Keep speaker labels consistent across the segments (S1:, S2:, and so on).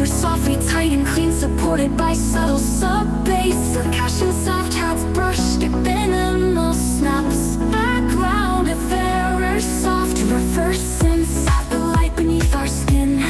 S1: texture softly tight and clean, supported by subtle sub-bass. Percussion soft hats brushed, minimal snaps. Background of error, soft reverse synths at the light beneath our skin.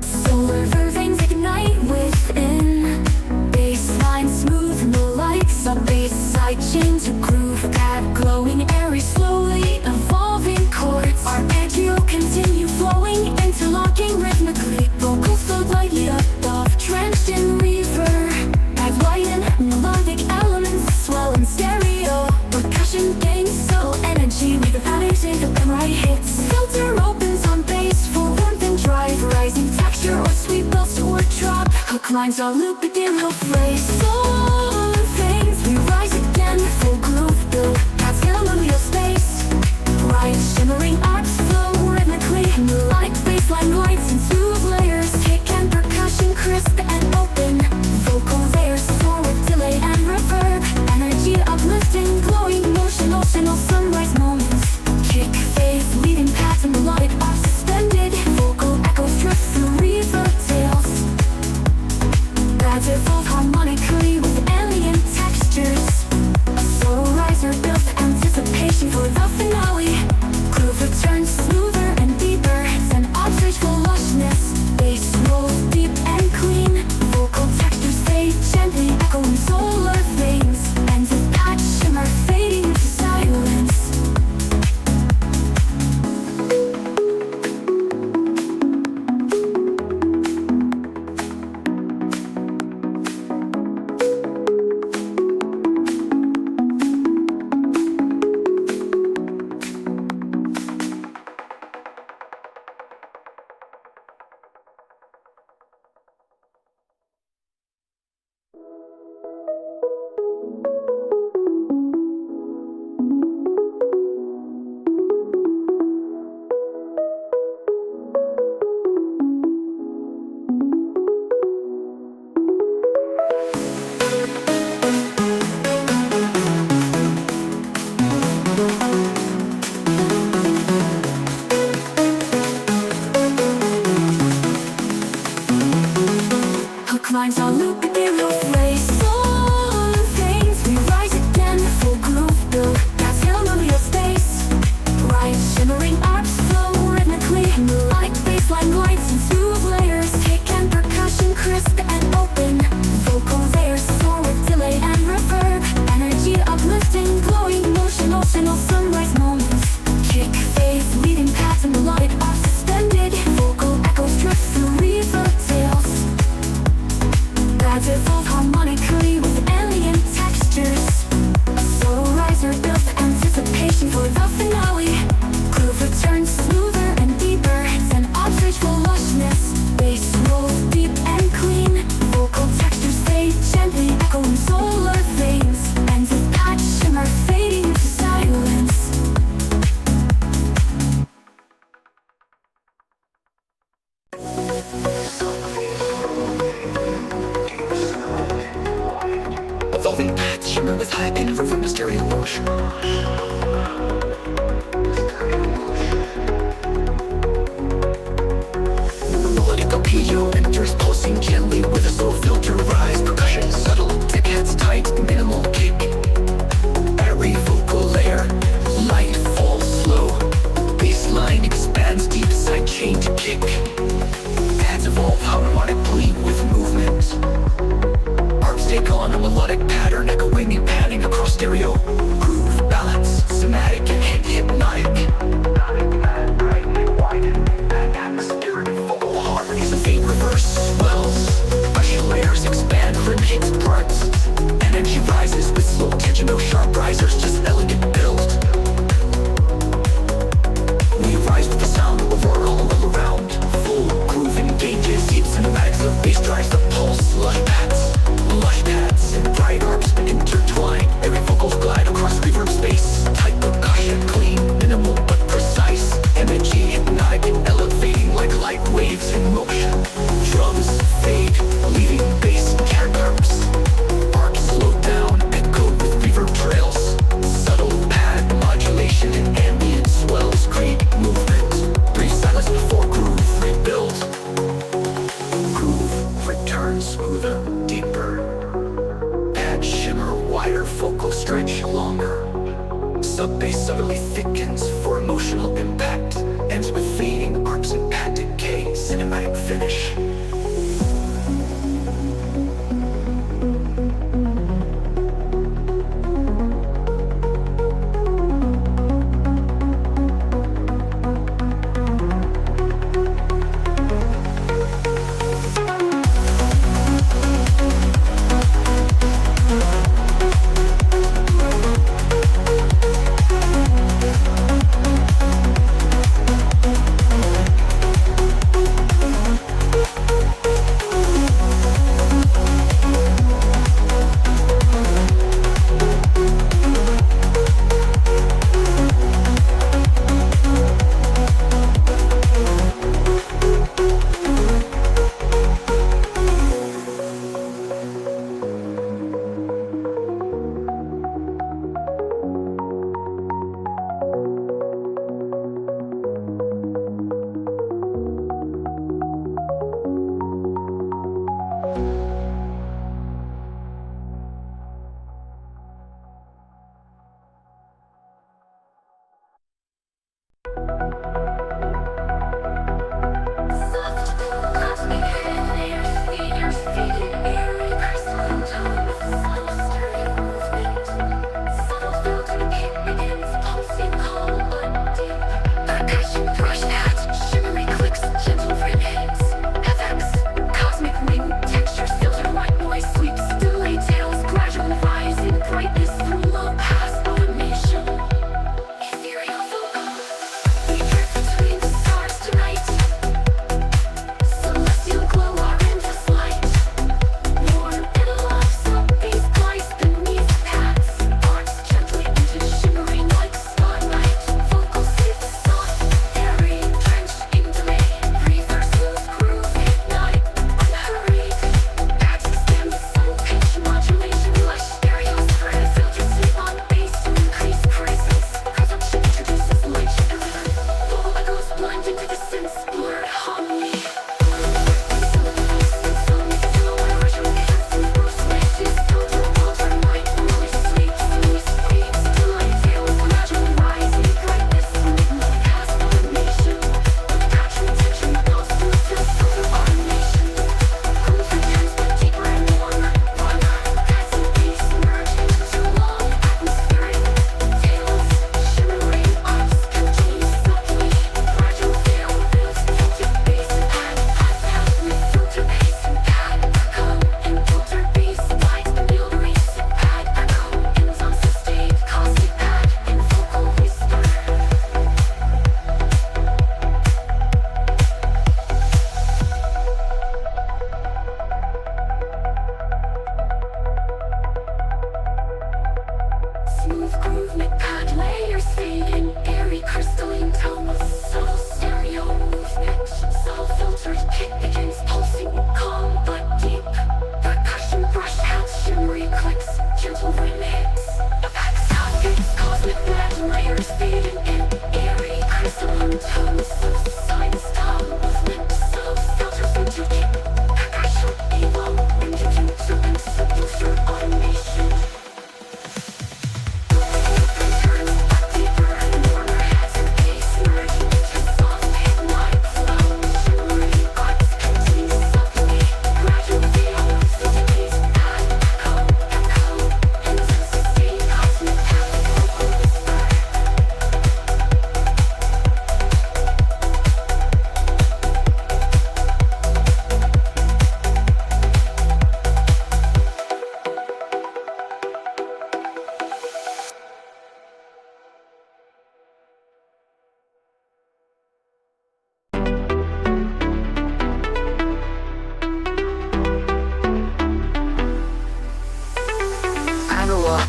S1: Solar veins ignite within. Bassline smooth, melodic, sub-bass side chain to groove. Add glowing, airy, slowly evolving chords. Arpeggio continue flowing, interlocking rhythmically. Vocals float lightly above, drenched in reverb. Add light and melodic elements, swell in stereo. Percussion gains subtle energy with the foundation of the right hits. Filter opens on bass for warmth and drive. Rising texture or sweet belts or drop. Hook lines are loop, begin, hook phrase. Soul things, we rise again. Full groove build, that's Galileo space. Bright shimmering arcs flow rhythmically. Melodic bassline lights and smooth layers. Kick and percussion crisp and open. Vocal layers soar with delay and reverb. Energy uplifting, glowing, emotional sunrise moments. Kick phase, leading paths and melodic are suspended. Vocal echoes drift through reverb tails. Pads evolve harmonically with alien textures. A soul riser builds anticipation for the finale. Groove returns smoother and deeper. It's an artificial lushness. Bass rolls deep and clean. Vocal textures fade gently, echoing solar veins. Ends of patch shimmer fading into silence. Hook lines are loop, begin, hook phrase. Soul things, we rise again. Full groove build, that's Galileo space. Bright shimmering arcs flow rhythmically. Melodic bassline lights and smooth layers. Kick and percussion crisp and open. Vocal layers soar with delay and reverb. Energy uplifting, glowing, emotional sunrise moments. Kick phase, leading paths and melodic are suspended. Vocal echoes drift through reverb tails. Pads evolve harmonically with alien textures. A soul riser builds anticipation for the finale. Groove returns smoother and deeper. It's an artificial lushness. Bass rolls deep and clean. Vocal textures fade gently, echoing solar veins. Ends of patch shimmer fading into silence.
S2: Evolving paths shimmer with high and from stereo motion. Melodic arpeggio enters, pulsing gently with a slow filter rise. Percussion subtle, tick heads tight, minimal kick. Airy vocal layer, light falls slow. Bassline expands deep, side chain to kick. Pads evolve harmonically with movement. Arcs take on a melodic pattern, echoing and panning across stereo. Groove, balance, somatic and hypnotic. Atmospheric vocal harmonies and fade reverse swells. Pressure layers expand, rhythm hits parts. Energy rises with slow tension, no sharp risers, just elegant build. We rise with the sound of aurora all around. Full groove engages, deep cinematics of bass drives the pulse. Lush pads and bright arcs intertwine. Every vocals glide across reverb space. Tight percussion, clean, minimal but precise. Energy hypnotic and elevating like light waves in motion. Drums dramatic finish.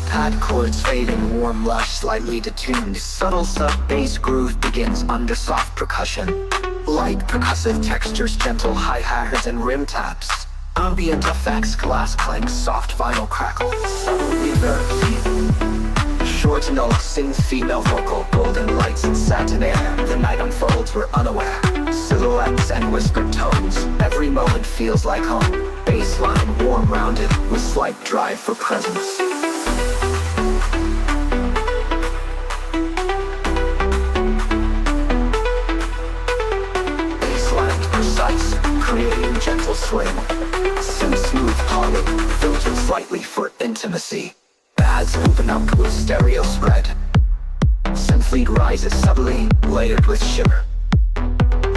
S2: Pad chords fading, warm, lush, slightly detuned. Subtle sub-bass groove begins under soft percussion. Light percussive textures, gentle hi-hats and rim taps. Ambient effects, glass clanks, soft vinyl crackle. Subtle reverb. Short notes, sing female vocal, golden lights and satin air. The night unfolds, we're unaware. Silhouettes and whispered tones, every moment feels like home. Bassline, warm, rounded, with slight drive for presence. Bassline, precise, creating gentle swing. Semi-smooth hollow, filtered slightly for intimacy. Pads open up with stereo spread. Synth lead rises subtly, layered with shimmer.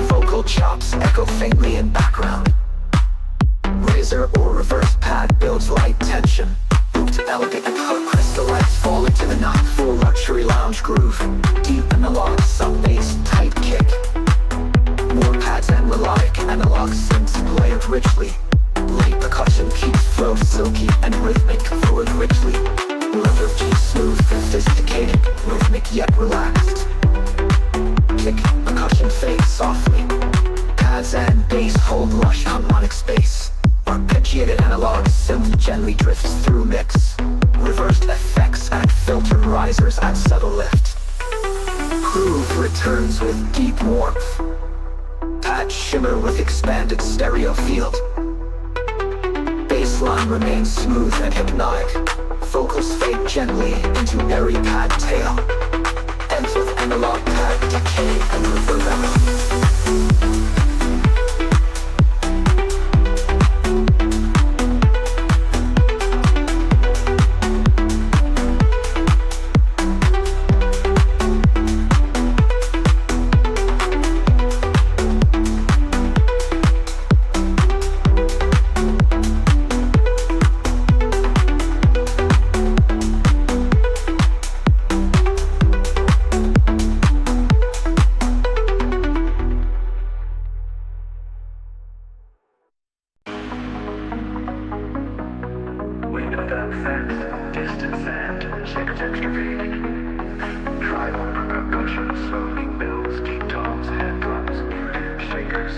S2: Vocal chops echo faintly in background. Razor or reverse pad builds light tension. Looped elegant and hook crystallites fall into the knot. Full luxury lounge groove. Deep analog sub-bass tight kick. More pads and melodic analog synths layered richly. Late percussion keeps flow silky and rhythmic fluid richly. Leather G smooth, sophisticated, rhythmic yet relaxed. Kick, percussion fades softly. Pads and bass hold lush harmonic space. Arpeggiated analog synth gently drifts through mix. Reversed effects add filter risers add subtle lift. Groove returns with deep warmth. Pad shimmer with expanded stereo field. Bassline remains smooth and hypnotic. Vocals fade gently into airy pad tail. Ends with analog pad decay and reverb. Distance and shakers extravating. Tribal percussion slowly builds deep tones, hand drums, muted shakers.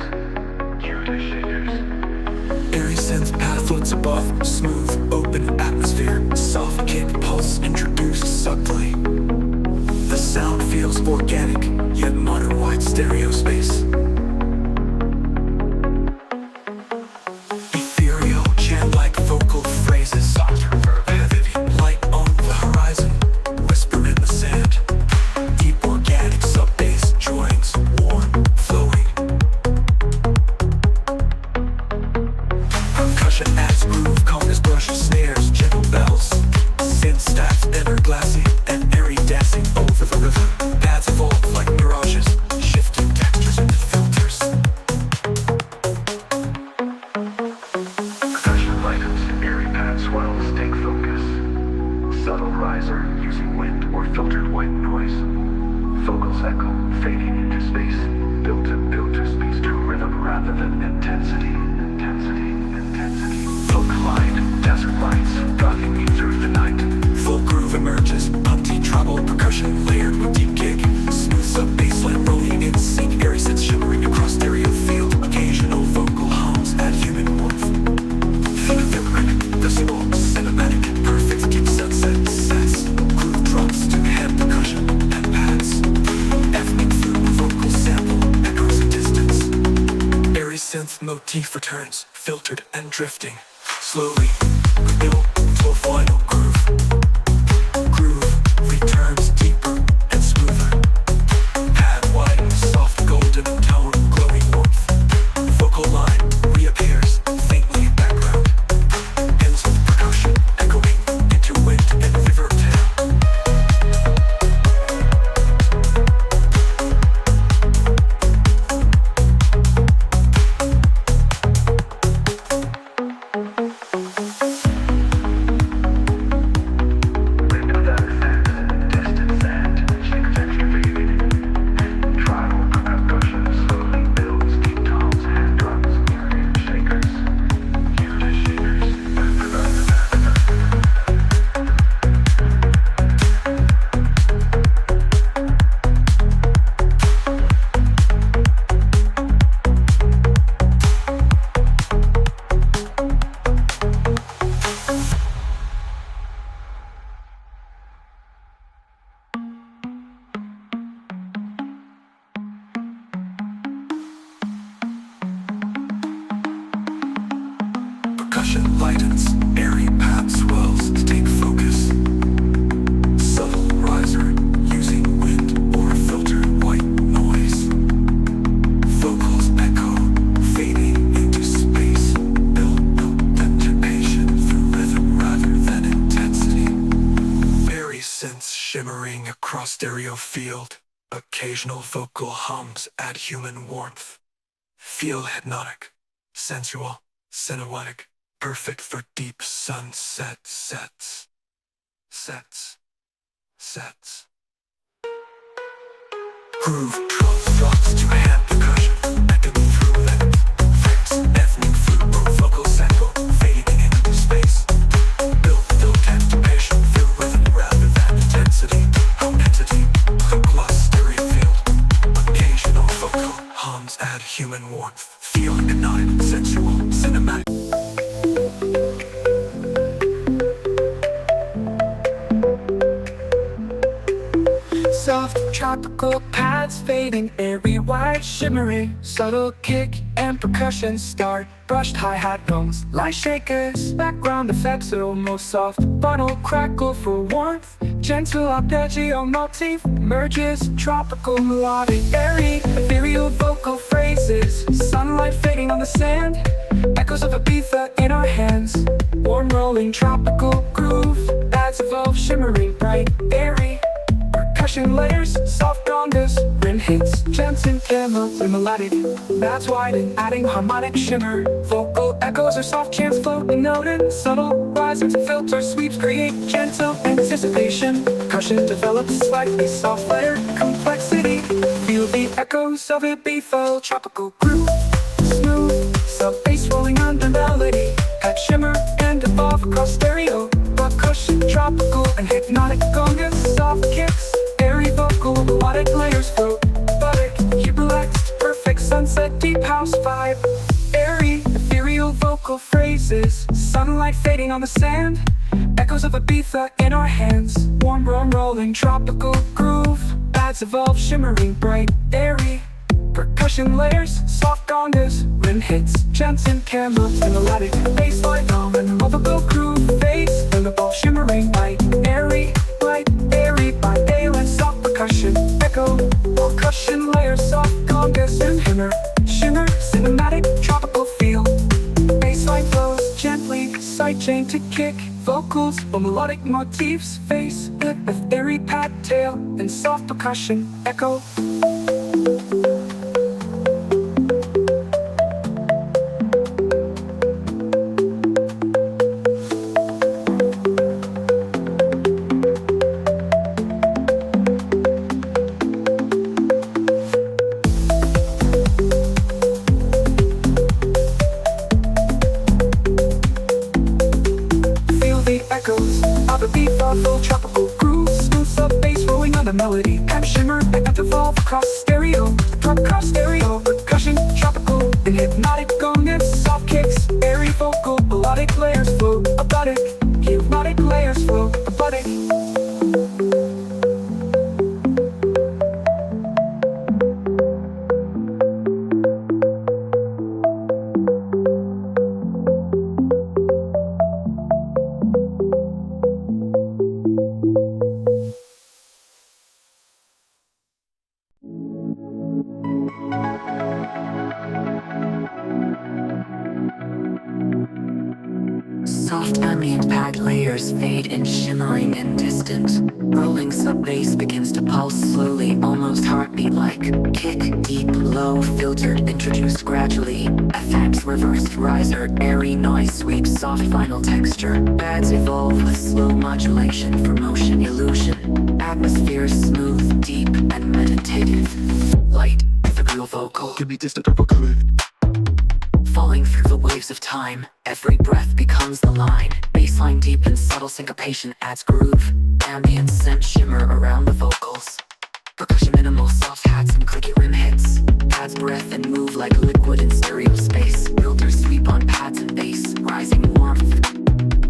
S2: Airy synth pad floats above, smooth, open atmosphere. Soft kick pulse introduced subtly. The sound feels organic, yet modern wide stereo space. Ethereal, chant-like vocal phrases. Using wind or filtered white noise. Vocals echo, fading into space. Built to space to rhythm rather than intensity. Folk light, desert lights, rocking you through the night. Full groove emerges, pumpty treble percussion layered with deep kick. Smooth sub-bassline rolling in sync, airy synths shimmering across stereo field. Occasional vocal hums add human warmth. Think lyric, decibel, cinematic, perfect deep sunset sets. Groove drops to hand percussion and pads. Ethnic through vocal sample, echoes a distance. Airy synth motif returns, filtered and drifting. Slowly, build to a final groove. Groove returns deeper and smoother. Pad widens, soft golden tone, glowing warmth. Vocal line reappears, faintly in background. Ends with percussion echoing into wind and reverb tail. Percussion lightens, airy pad swells to take focus. Subtle riser, using wind or filtered white noise. Vocals echo, fading into echoing across stereo field. Occasional vocal hums add human warmth. Feel hypnotic, sensual, cinematic, perfect for deep sunset sets. Groove drops to hand percussion, echoing through length. Effects, ethnic flute or vocal sample, fading into space. Built anticipation, feel rhythm rather than intensity. Entity, hook lost stereo field. Occasional vocal hums add human warmth. Feel hypnotic, sensual, cinematic.
S3: Soft tropical pads fading, airy white shimmering, subtle kick and percussion start. Brushed hi-hat tones, light shakers, background effects are almost soft. Funnel crackle for warmth, gentle arpeggio motif merges. Tropical melodic, airy, ethereal vocal phrases. Sunlight fading on the sand, echoes of Ibiza in our hands. Warm rolling tropical groove, pads evolve shimmering bright, airy. Percussion layers, soft congas, rim hits, Jensen camo, melodic. That's widen, adding harmonic shimmer. Vocal echoes or soft chants floating noted. Subtle rises and filter sweeps create gentle anticipation. Percussion develops slightly soft layer complexity. Feel the echoes of Ibiza, tropical groove. Smooth, sub-bass rolling under melody. Add shimmer and evolve across stereo. Percussion, tropical and hypnotic congas, soft kicks. Airy vocal, melodic layers float. Melodic, keep relaxed, perfect sunset, deep house vibe. Airy, ethereal vocal phrases. Sunlight fading on the sand. Echoes of Ibiza in our hands. Warm rolling tropical groove. Pads evolve shimmering bright, airy. Percussion layers, soft congas, rim hits, Jensen camo, melodic. Bassline dominant, vocal groove, bass, and evolve shimmering light, airy, light, airy by daylight. Soft percussion, echo, percussion layers, soft congas, and shimmer, cinematic, tropical feel. Bassline flows gently, sidechain to kick, vocals or melodic motifs, face, with airy pad tail, and soft percussion, echo. Echoes of a beat, thoughtful tropical groove. Smooth sub-bass rolling on the melody. And shimmer and evolve across stereo. Percussion, tropical and hypnotic congas. Soft kicks, airy vocal, melodic layers float. Melodic, hypnotic layers float. Melodic.
S4: Soft ambient pad layers fade in shimmering and distant. Rolling sub-bass begins to pulse slowly, almost heartbeat-like. Kick, deep, low, filtered, introduced gradually. Effects reversed riser, airy noise sweeps, soft final texture. Pads evolve with slow modulation for motion illusion. Atmosphere smooth, deep, and meditative. Light, ethereal vocal.
S2: Can be distant or good.
S4: Falling through the waves of time, every breath becomes the line. Bassline deep and subtle syncopation adds groove. Ambient scent shimmer around the vocals. Percussion minimal, soft hats and clicky rim hits. Pads breath and move like liquid in stereo space. Filters sweep on pads and bass, rising warmth.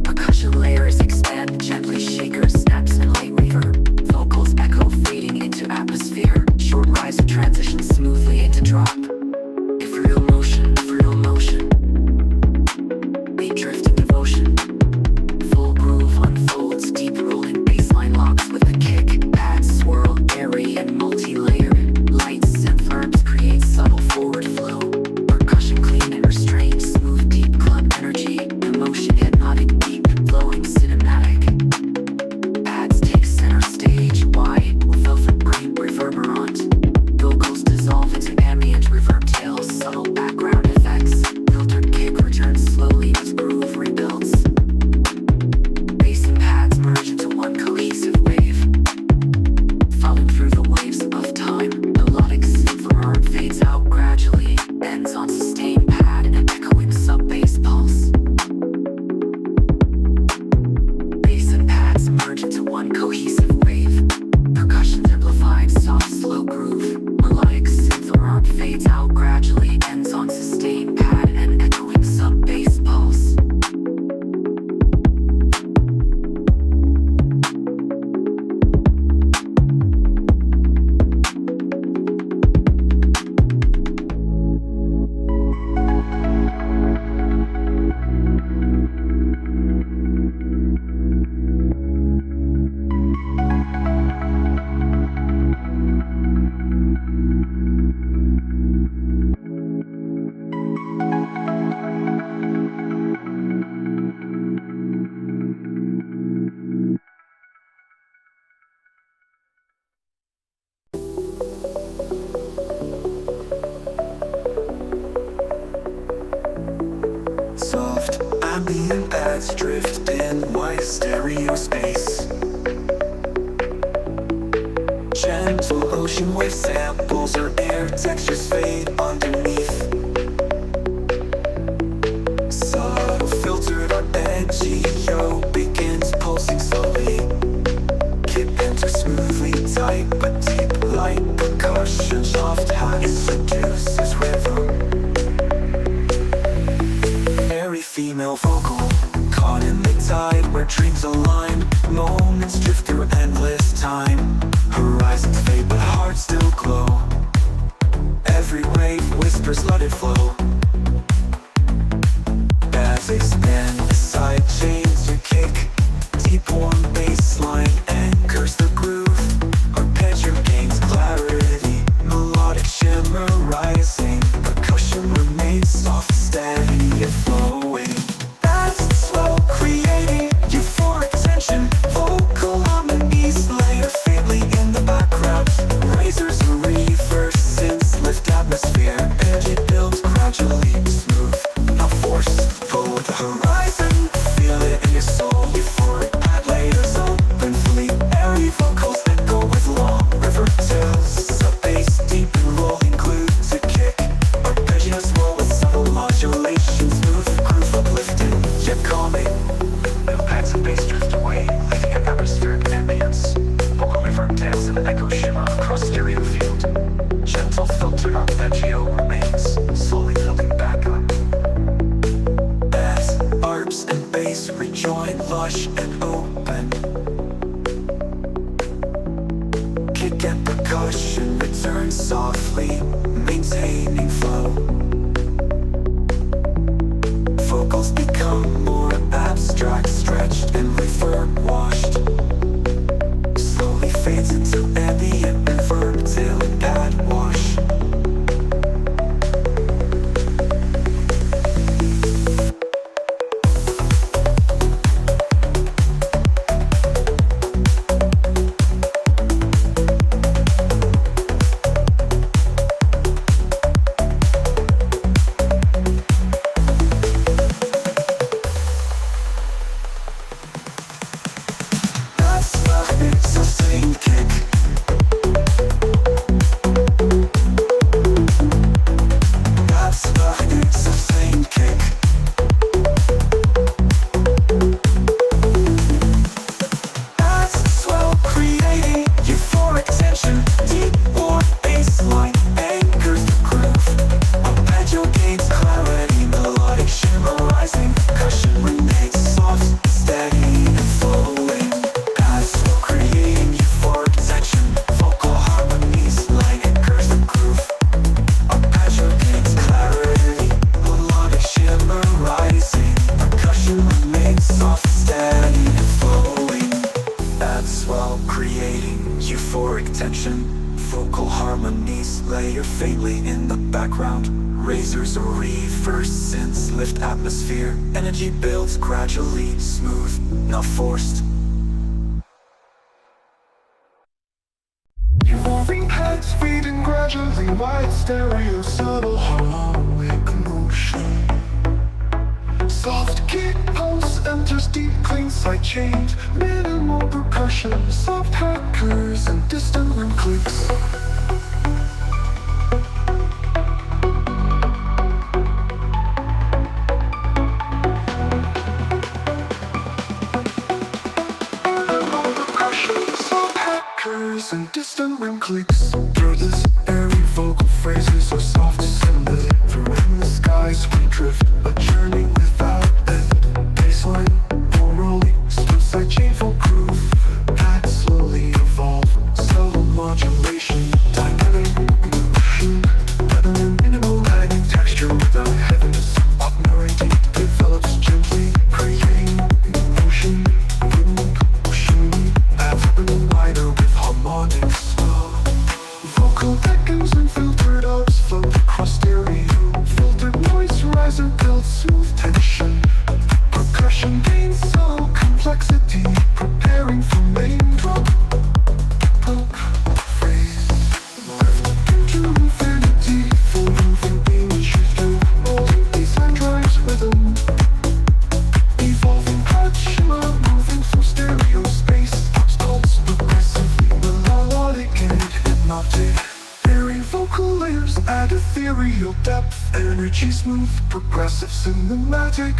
S4: Percussion layers expand gently, shakers, snaps and light reverb. Vocals echo fading into atmosphere. Short riser transitions smoothly into drop. Ethereal motion. Beat drift and devotion. Full groove unfolds, deep rolling bassline locks with a kick. Pads swirl, airy and multi-layer. Light synth verbs create subtle forward flow. Percussion clean and restrained, smooth
S3: Ambient pads drift in white stereo space. Gentle ocean wave samples or air textures fade underneath. Subtle filtered arpeggio begins pulsing slowly. Kit enters smoothly tight but deep light percussion. Soft hat seduces rhythm. Airy female vocal caught in the tide where dreams align. Moments drift through endless time. Horizons fade but hearts still glow. Every wave whispers let it flow. As they spin the side chains you kick. Deep warm bass line anchors the groove. Arpeggio gains clarity. Melodic shimmer rising. Percussion remains soft, steady and flowing. Fast, slow, creating euphoric tension. Vocal harmonies layer faintly in the background. Razors and reverse synths lift atmosphere. Edge builds gradually, smooth, not forced. Pull with the horizon, feel it in your soul. Euphoric pad layers open fully. Airy vocals that go with long river tails. Sub bass deep and rolling glued to kick. Arpeggio swirl with subtle modulation. Smooth groove uplifted, yet calming. Little pads of bass drift away, leaving an atmospheric ambience. Vocal reverb tails and echo shimmer across stereo field. Gentle filtered arpeggio remains, slowly building back up. As arps and bass rejoin, lush and open. Kick and percussion return softly, maintaining flow. Vocals become more abstract, stretched and reverb washed. Slowly fades into ambient reverb till it pad wash. That's the it's a same kick. That's the it's a same kick. That's the swell creating euphoric tension. Deep warm bass line anchors the groove. Arpeggio gains clarity. Melodic shimmer rising. Percussion remains soft, steady and flowing. As well creating euphoric tension. Vocal harmonies light anchors the groove. Arpeggio gains clarity. Melodic shimmer rising. Percussion remains soft, steady and flowing. That's while creating euphoric tension. Vocal harmonies layer faintly in the background. Razors or reverse synths lift atmosphere. Energy builds gradually, smooth, not forced. Evolving pads fading gradually. Wide stereo, subtle harmonic motion. Soft kick pulse enters deep, clean side chains. Minimal percussion, soft hackers and distant rim clicks. Minimal percussion, soft hackers and distant rim clicks. Through this airy vocal phrases are soft descended. Through the skies we drift, a journey without end. Baseline, more rolling, smooth side chain full groove. Pads slowly evolve, subtle modulation. Dynamic motion, rather than minimal lagging texture without heaviness. Pop narrating develops gently, creating motion, motion. Pads open and wider with harmonics. Vocal echoes and filtered ups float across stereo. Filtered noise riser builds smooth tension. Percussion gains subtle complexity, preparing for main drop. Poke, phrase, drift into infinity. Full moving beam shifter, rolling baseline drives rhythm. Progressive cinematic,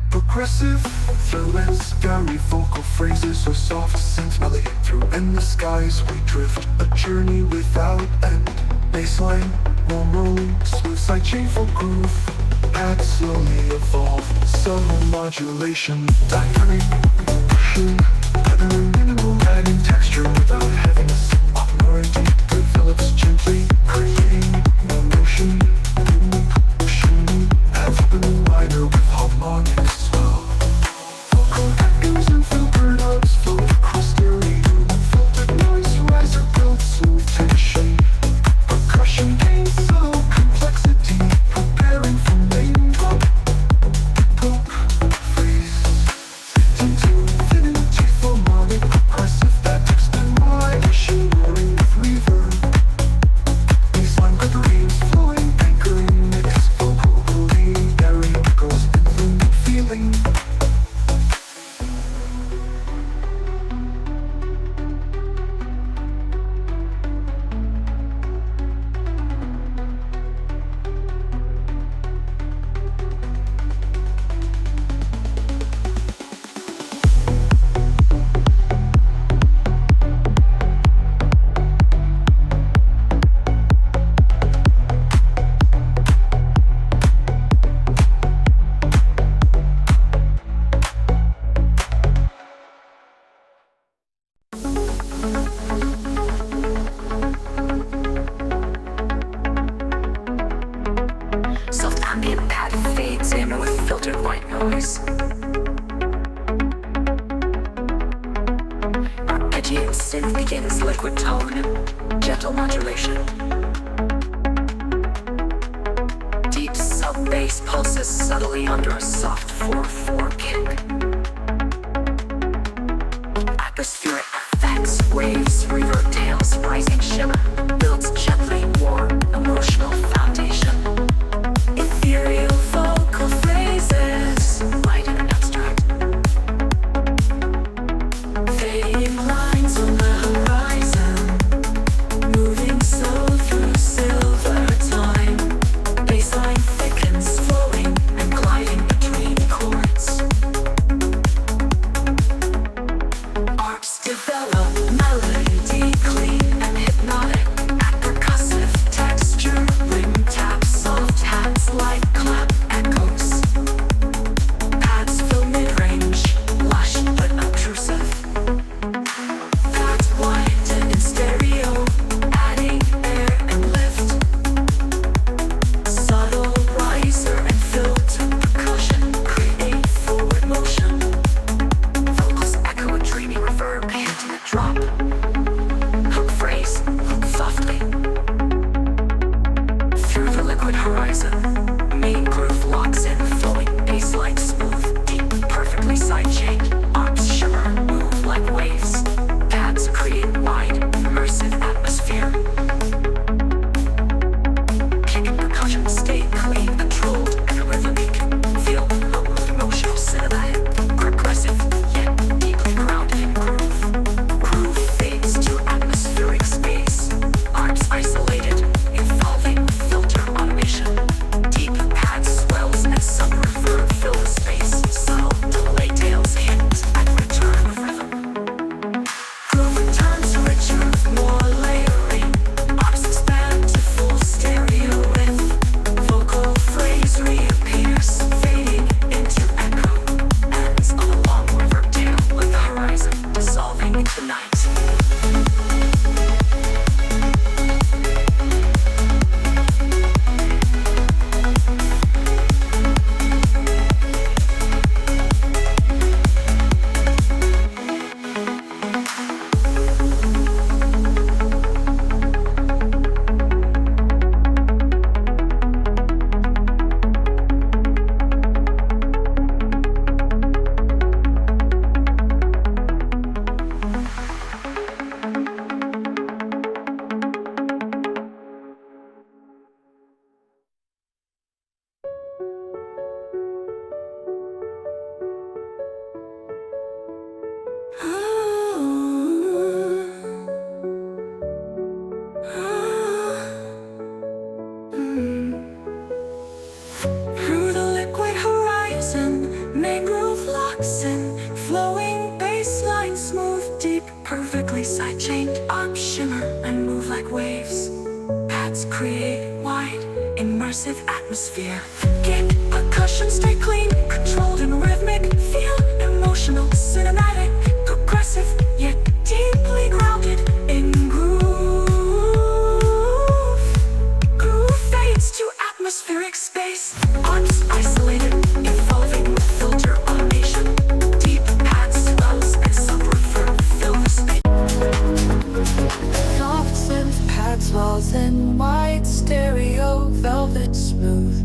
S3: progressive thrill scary vocal phrases or soft synth melody. Through endless skies we drift, a journey without end. Bassline, warm rolling, smooth side chain for groove. Pads slowly evolve, subtle modulation, dynamic percussion, pattern minimal, adding texture without heaviness. Melody develops gently, creating no motion. Motion adds up and wider with harmonics. Vocal echoes and filtered notes float across the room. Filtered noise riser builds smooth tension. Percussion gains subtle complexity, preparing for main drop. Poke, freeze, into infinity for melodic, progressive that text and modulation, roaring with reverb. Bassline with dreams flowing, anchoring mix, vocal holding, carrying echoes, infinite feeling.
S4: Soft ambient pad fades in with filtered white noise. Arpeggiated synth begins liquid tone, gentle modulation. Deep sub-bass pulses subtly under a soft 4/4 kick. Atmospheric effects, waves, reverb tails, rising shimmer builds gently warm, emotional foundation. Ethereal vocal phrases, light and abstract. Fading lines on the horizon, moving slow through silver time. Bassline thickens, flowing and gliding between chords. Arps develop, melody clean and hypnotic. percussive atmosphere. Kick, percussion stay clean, controlled and rhythmic. Feel emotional, cinematic, progressive, yet deeply grounded in groove. Groove fades to atmospheric space. Arms isolated, evolving with filter automation. Deep pads, swells, and subwoofer fill the space.
S1: Soft synth pads, walls, and white stereo, velvet smooth.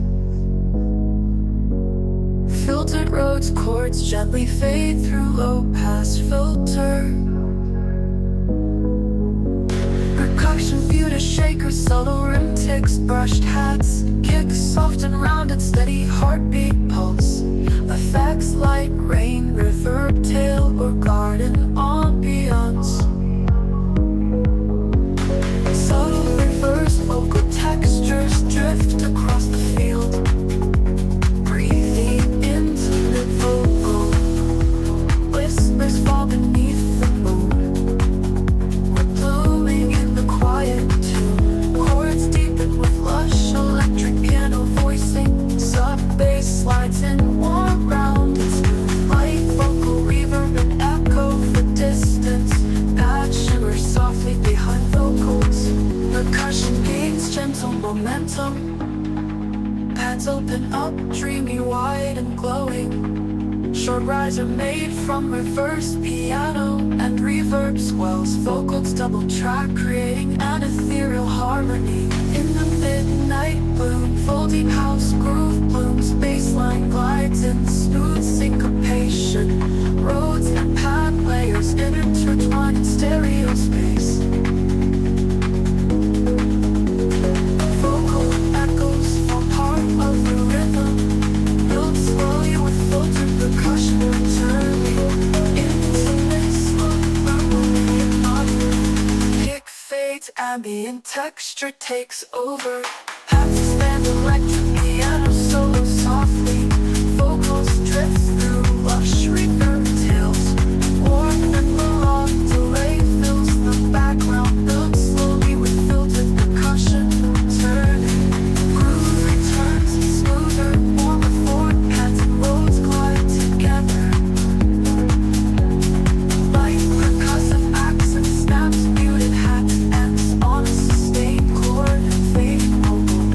S1: Filtered roads, chords gently fade through low pass filter. Percussion, pewter shakers, subtle rim ticks, brushed hats. Kick, soft and rounded, steady heartbeat pulse. Effects, light, rain, reverb, tail, or garden ambiance. Subtle reverse vocal textures drift across the field. Breathing into the vocal. Whispers fall beneath the moon. We're blooming in the quiet tune. Chords deepen with lush electric piano voicing. Sub-bass slides in warm rounded smooth. Light vocal reverb and echo for distance. Pad shimmers softly behind vocals. Percussion gains gentle momentum. Pads open up, dreamy, wide and glowing. Short rides are made from reverse piano and reverb swells. Vocals double track, creating an ethereal harmony. In the midnight bloom, folding house groove blooms. Bassline glides in smooth syncopation. Roads and pad layers intertwine in stereo space. Vocal echoes form part of the rhythm. Built slowly with filtered percussion, returning intimate, slow, hypnotic. Kick fades, ambient texture takes over. Pads expand, electric piano solo softly. Vocals drift through lush reverb tails. Warm and melodic delay fills the background. Built slowly with filtered percussion, turning. Groove returns smoother, more forward pads and roads glide together. Light percussive accent snaps, muted hats ends on a sustained chord and fade vocal.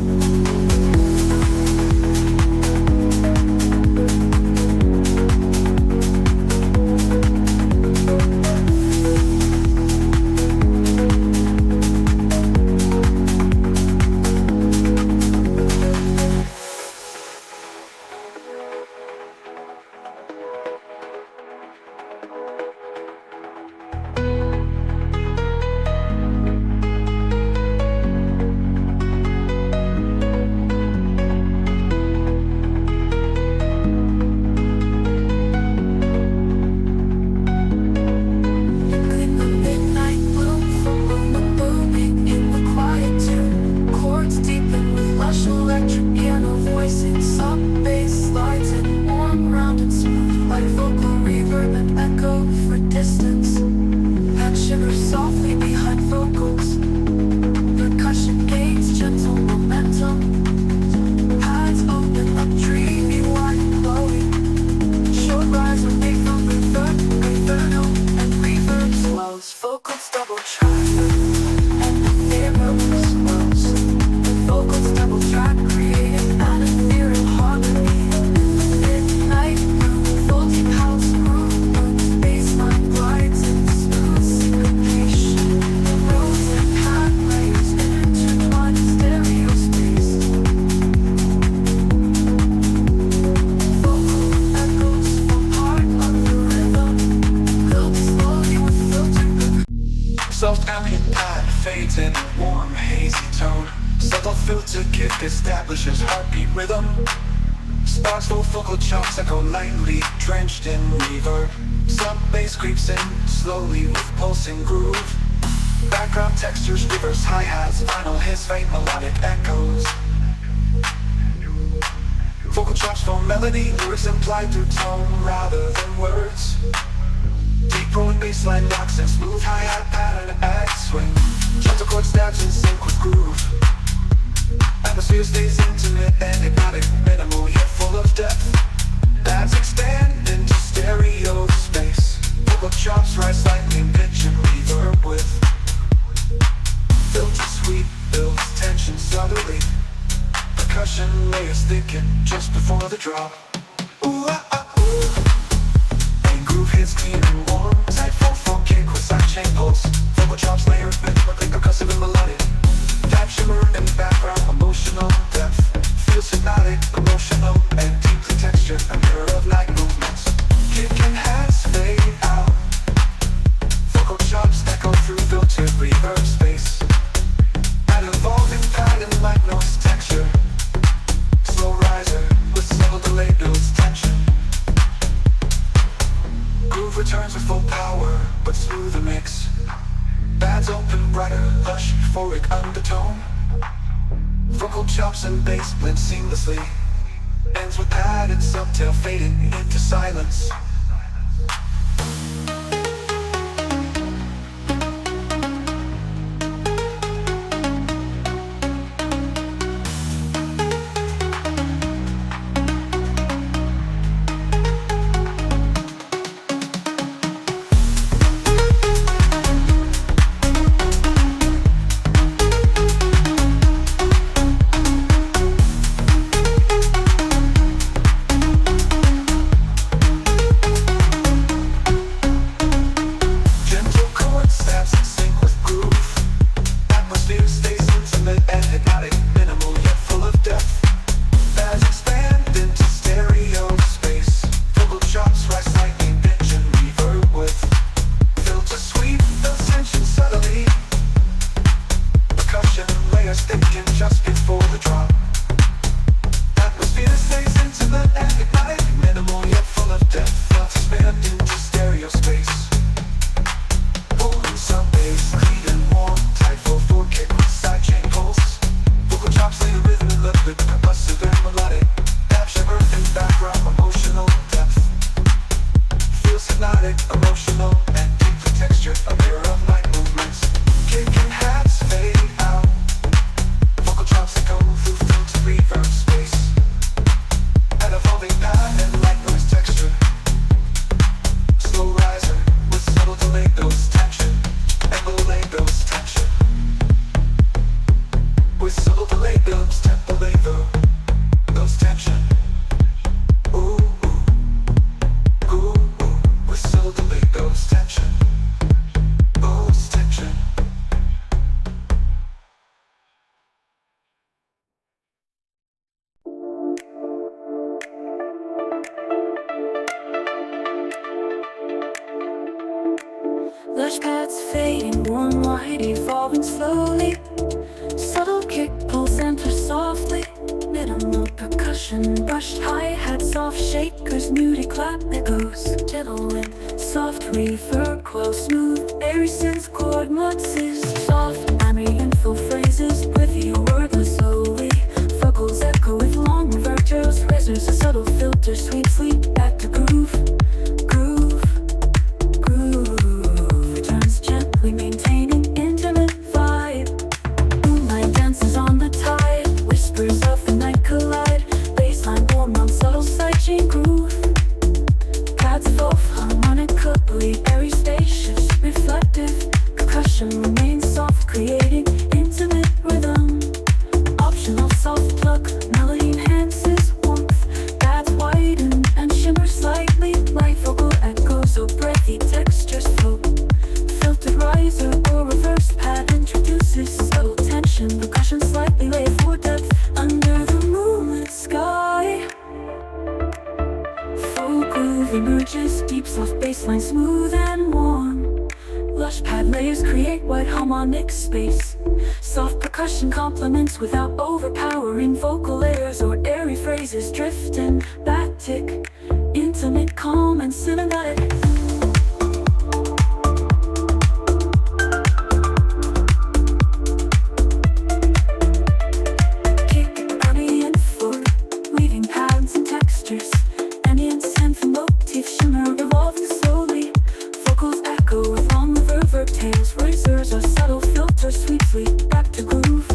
S1: In the midnight bloom, full moon and booming in the quiet tune. Chords deepen with lush electric piano voicing. Sub-bass slides in warm, rounded, smooth. Light vocal reverb and echo for distance. Pad shimmers softly behind vocals. Percussion gains gentle momentum. Pads open up, dreamy, wide and glowing. Short rides are made from reverb, inferno, and reverb swells. Vocals double track, and ethereal swells. Vocals double track, creating an ethereal harmony. Midnight bloom, folding house groove blooms. Bassline glides in smooth syncopation. Roads and pad layers intertwine in stereo space. Vocal echoes form part of the rhythm. Built slowly with filtered.
S3: Soft ambient pad fades in a warm, hazy tone. Subtle filter kick establishes heartbeat rhythm. Sparks full vocal chunks echo lightly, drenched in reverb. Some bass creeps in, slowly with pulsing groove. Background textures, reverse hi-hats, final hits, faint melodic echoes. Vocal chops form melody, lyrics implied through tone rather than words. Deep rolling bassline knocks and smooth hi-hat pattern add swing. Gentle chord stabs in sync with groove. Atmosphere stays intimate and hypnotic, minimal yet full of depth. Pads expand into stereo space. Vocal chops rise slightly in pitch and reverb with filter sweep builds tension subtly. Percussion layers thicken just before the drop. Ooh ah ah ooh. And groove hits clean and warm. Tight 4/4 kick with side chain pulse. Vocal chops layered rhythmically percussive and melodic. Tap shimmer in the background, emotional depth. Feels hypnotic, emotional and deeply textured. A mirror of night movements. Kick and hats fade out. Vocal chops echo through filtered reverb space. An evolving pattern like noise texture. Slow riser with subtle delay builds tension. Groove returns with full power, but smoother mix. Pads open brighter, lush, euphoric undertone. Vocal chops and bass blend seamlessly. Ends with padded subtail fading into silence.
S1: Lush pads fading, warm light evolving slowly. Subtle kick pulse enters softly. Minimal percussion, brushed hi-hat, soft shakers, muted clap echoes. Gentle wind, soft reverb, coil smooth, airy synth chord mutzes. Soft ambient full phrases, with you wordless slowly. Vocals echo with long reverberatos, razors a subtle filter, sweet sleep, back to groove. Maintaining intimate vibe. Moonlight dances on the tide. Whispers of the night collide. Bassline born on subtle sidechain groove. Pads evolve harmonically. Airy, spacious, reflective. Percussion remains soft, creating intimate rhythm. Optional soft pluck. Melody enhances warmth. Pads widen and shimmer slightly. Light vocal echoes, so breathy textures float. Filtered riser or reverse pad introduces subtle tension. Percussion slightly lay for depth under the moonlit sky. Full groove emerges, deep soft bassline, smooth and warm. Lush pad layers create wide harmonic space. Soft percussion complements without overpowering vocal layers or airy phrases. Drift and backtick, intimate, calm and cinematic. Tails, razors, a subtle filter, sweet back to groove.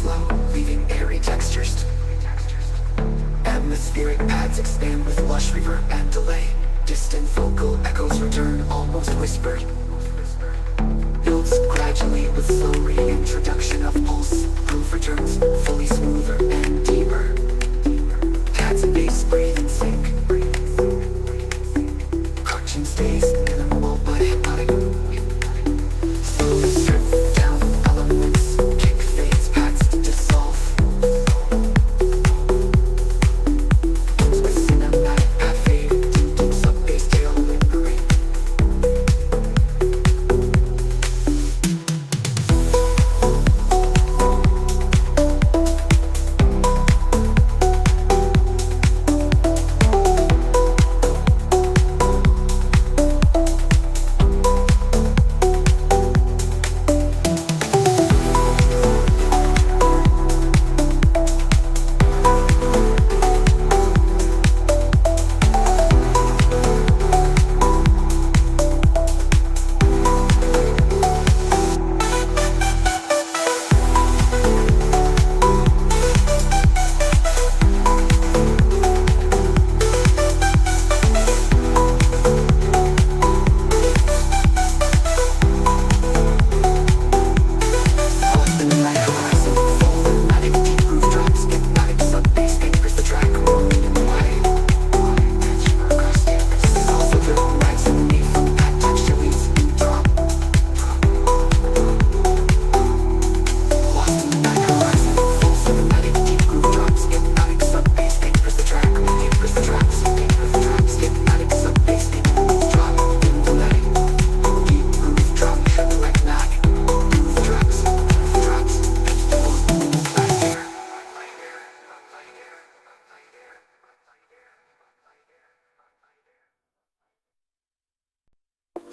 S2: flow, leaving airy textures. Atmospheric pads expand with lush reverb and delay. Distant vocal echoes return, almost whispered. Builds gradually with slow reintroduction of pulse. Groove returns, fully smoother and deeper. Pads and bass breathe in sync. Production stays minimal but hypnotic. Slowly strip down elements. Kick fades, pads dissolve. With cinematic pad fade, deep sub-bass tail lingering.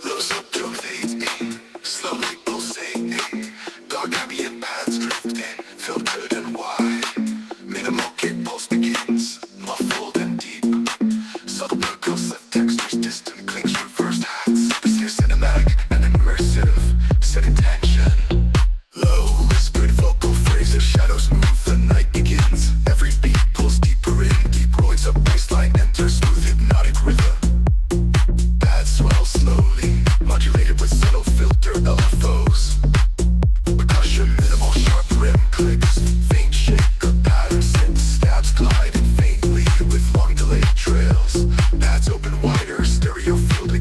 S2: Low subtle fades in, slowly pulsating. Dark ambient paths drift in, filtered and wide. Minimal kick pulse begins, muffled and deep. Subtle percussive textures, distant clinks, reversed hats. This near cinematic and immersive, set intention. Low whispered vocal phrases, shadows move, the night begins. Every beat pulls deeper in, deep roids up baseline, enter smooth hypnotic rhythm. Pads swell slowly, modulated with subtle filter LFOs. Percussion, minimal sharp rim clicks, faint shake of patterns, synth stabs gliding faintly with long delayed trails. Pads open wider, stereo field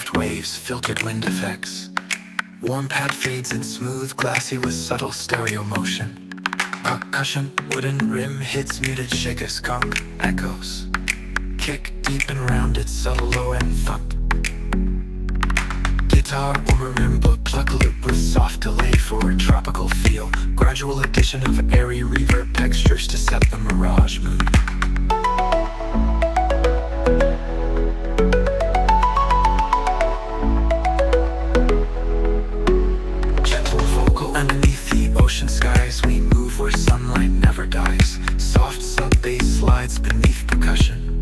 S3: soft waves, filtered wind effects. Warm pad fades in smooth, glassy with subtle stereo motion. Percussion, wooden rim hits muted shaker skunk echoes. Kick deep and rounded, subtle low and thump. Guitar or marimba, pluck loop with soft delay for a tropical feel. Gradual addition of airy reverb textures to set the mirage mood. Gentle vocal underneath the ocean skies, we move where sunlight never dies. Soft sub-bass slides beneath percussion.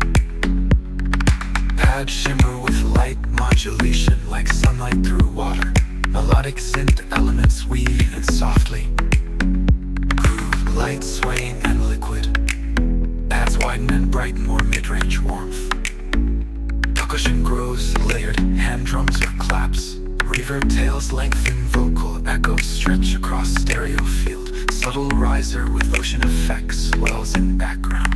S3: Pad shimmer with light modulation like sunlight through water. Melodic synth elements weave in softly. Groove, light swaying and liquid. Pads widen and brighten more mid-range warmth. Percussion grows layered, hand drums or claps. Reverb tails lengthen, vocal echoes stretch across stereo field. Subtle riser with ocean effects swells in background.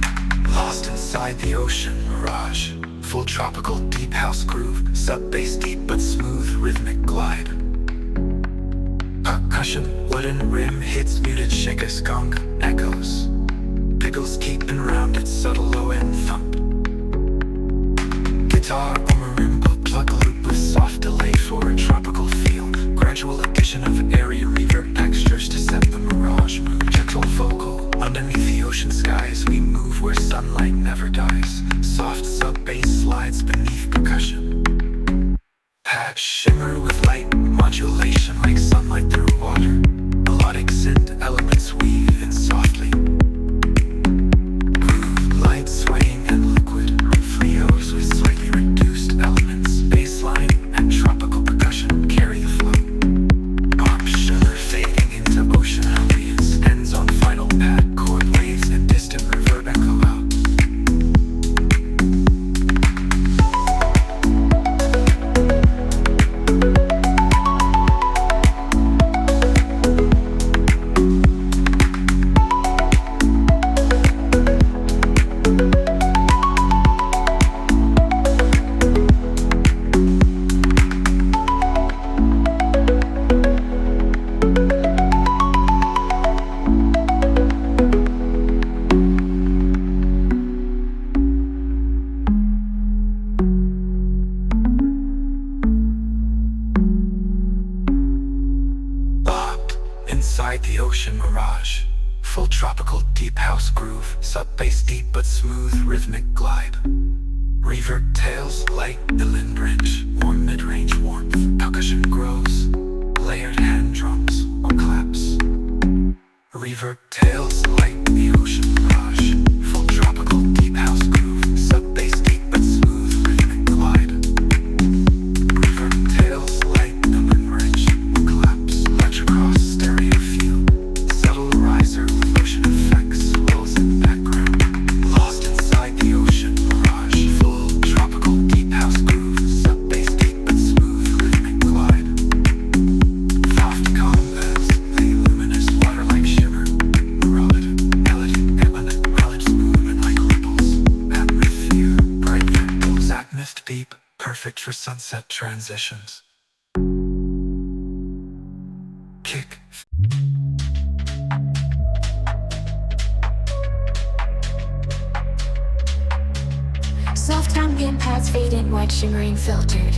S3: Lost inside the ocean mirage. Full tropical deep house groove, sub-bass deep but smooth rhythmic glide. Percussion, wooden rim hits muted shaker skunk echoes. Pickles keep and rounded, subtle low end thump. Guitar or marimba, pluck loop with soft delay for a tropical feel. Gradual addition of airy reverb textures to set the mirage mood. Gentle vocal, underneath the ocean skies, we move where sunlight never dies. Soft sub-bass slides beneath percussion. Pad shimmer with light modulation like sunlight through water. Melodic synth elements weave in softly. Groove, light swaying and liquid. Fleos with slightly reduced elements. Bassline and tropical percussion carry the flow. Pop shimmer fading into ocean ambience. Ends on final pad chord waves and distant reverb echo out. Inside the ocean mirage. Full tropical deep house groove, sub-bass deep but smooth rhythmic glide. Reverb tails light inland range, warm mid-range warmth. Percussion grows, layered hand drums or claps. Reverb tails light the ocean mirage. Full tropical deep house groove, sub-bass deep but smooth rhythmic glide. Reverb tails light inland range or claps. Ledge across stereo field. Subtle riser with ocean effects swells in background. Lost inside the ocean mirage. Full tropical deep house groove, sub-bass deep but smooth rhythmic glide. Soft combats, they luminous water-like shimmer. Melodic, eminent, relics moving like ripples. Atmosphere, bright ripples, atmospheric deep, perfect for sunset transitions. Kick.
S1: Soft ambient pads fade in, white shimmering filtered.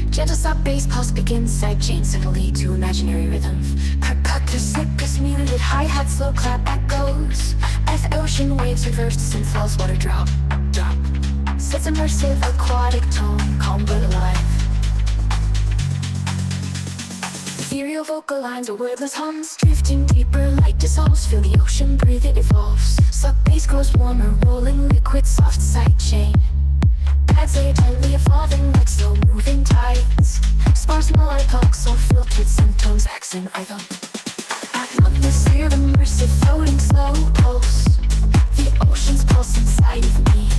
S1: Gentle sub-bass pulse begins, side chain subtly to imaginary rhythms. Percussive, muted hi-hat, slow clap echoes. Ocean waves reverse, synth falls, water drop. Sets immersive, aquatic tone, calm but alive. Ethereal vocal lines or wordless hums, drifting deeper, light dissolves. Feel the ocean breathe, it evolves. Sub-bass grows warmer, rolling liquid, soft side chain. Pads layer tightly evolving like slow moving tides. Sparse melodic pulse or filtered synth tones, accent rhythm. Atmosphere immersive, floating slow pulse. The ocean's pulse inside of me.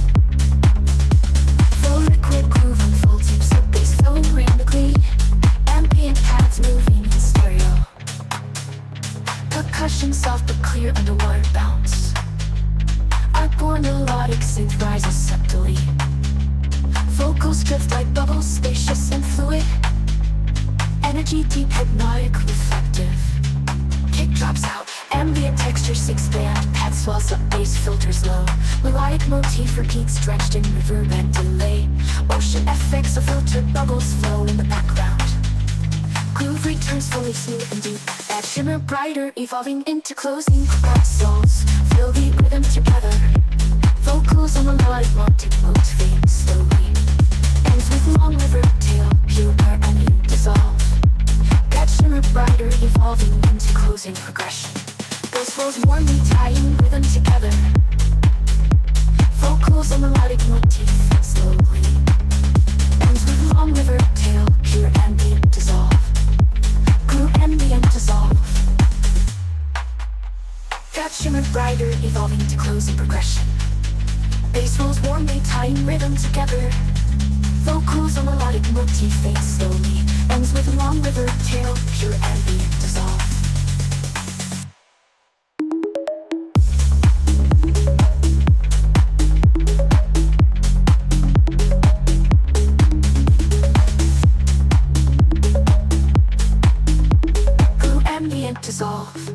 S1: Full liquid groove unfolds, deep sub-bass flowing rhythmically. Ambient pads moving in stereo. Percussion soft but clear underwater bounce. Artborn melodic synth rises subtly. Vocals drift like bubbles, spacious and fluid. Energy deep, hypnotic, reflective. Kick drops out, ambient textures expand. Pad swells up, bass filters low. Melodic motif repeats, stretched in reverb and delay. Ocean effects of filtered bubbles flow in the background. Groove returns fully smooth and deep. Add shimmer brighter, evolving into closing chord souls. Feel the rhythm together. Vocals on melodic motif motivating slowly. Ends with long reverb tail, pure and you dissolve. Add shimmer brighter, evolving into closing progression. Those flows warmly tying rhythm together. Vocals on melodic motif slowly. Ends with long reverb tail, pure ambient dissolve. Ambient dissolve. Got shimmer brighter, evolving to closing progression. Bass rolls warmly tying rhythm together. Vocals on melodic motif fade slowly. Ends with long river tail, pure ambient dissolve. Dissolve.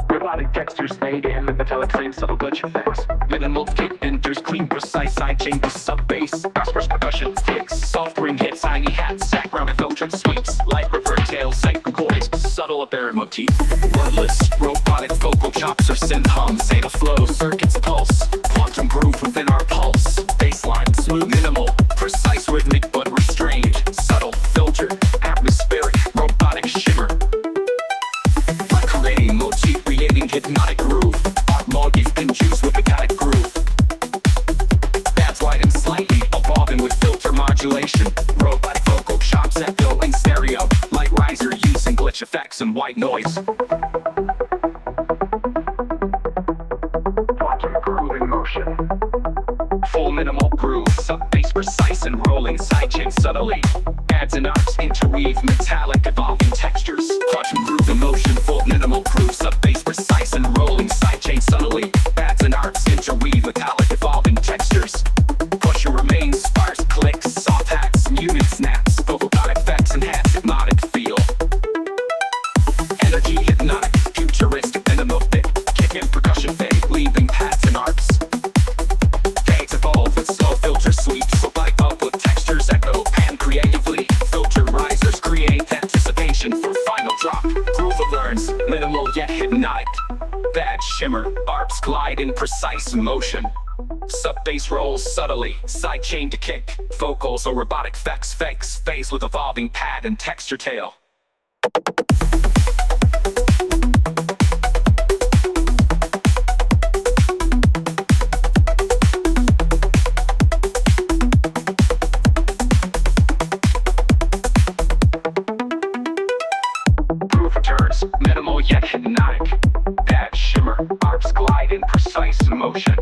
S2: Melodic textures fade in, metallic same subtle glitch effects. Minimal kick enters, clean, precise side chain to sub bass. Prosperous percussion kicks, soft ring hits, tiny hats, background and filtered sweeps. Light revert tail, cycle chords, subtle apparent motif. Wordless, robotic vocal chops or synth hums, data flows, circuits pulse. Quantum groove within our pulse. Baseline, smooth, minimal, precise, rhythmic but restrained. Subtle, filtered, atmospheric, robotic shimmer. Creating motif, creating hypnotic groove. Motif induced with mechanic groove. That's light and slightly evolving with filter modulation. Robotic vocal chops, echo and stereo. Light riser using glitch effects and white noise. Quantum groove in motion. Full minimal groove, sub bass precise and rolling sidechain subtly. Adds and arcs interweave metallic evolving textures. Quantum groove in motion, full minimal groove, sub bass precise and rolling sidechain subtly. Adds and arcs interweave metallic evolving textures. Pusher remains sparse clicks, soft hacks, muted snaps. Vocal effects enhance hypnotic feel. Energy hypnotic, futuristic, minimal thick. Kick and percussion fade, leaving pads and arcs. Evolve with slow filter sweeps, so light up with textures echo pan creatively. Filter risers create anticipation for final drop. Groove learns, minimal yet hypnotic. Bad shimmer, arps glide in precise motion. Sub bass rolls subtly, side chain to kick. Vocals or robotic effects fakes, phase with evolving pad and texture tail. Minimal yet hypnotic. Bad shimmer, arps glide in precise motion.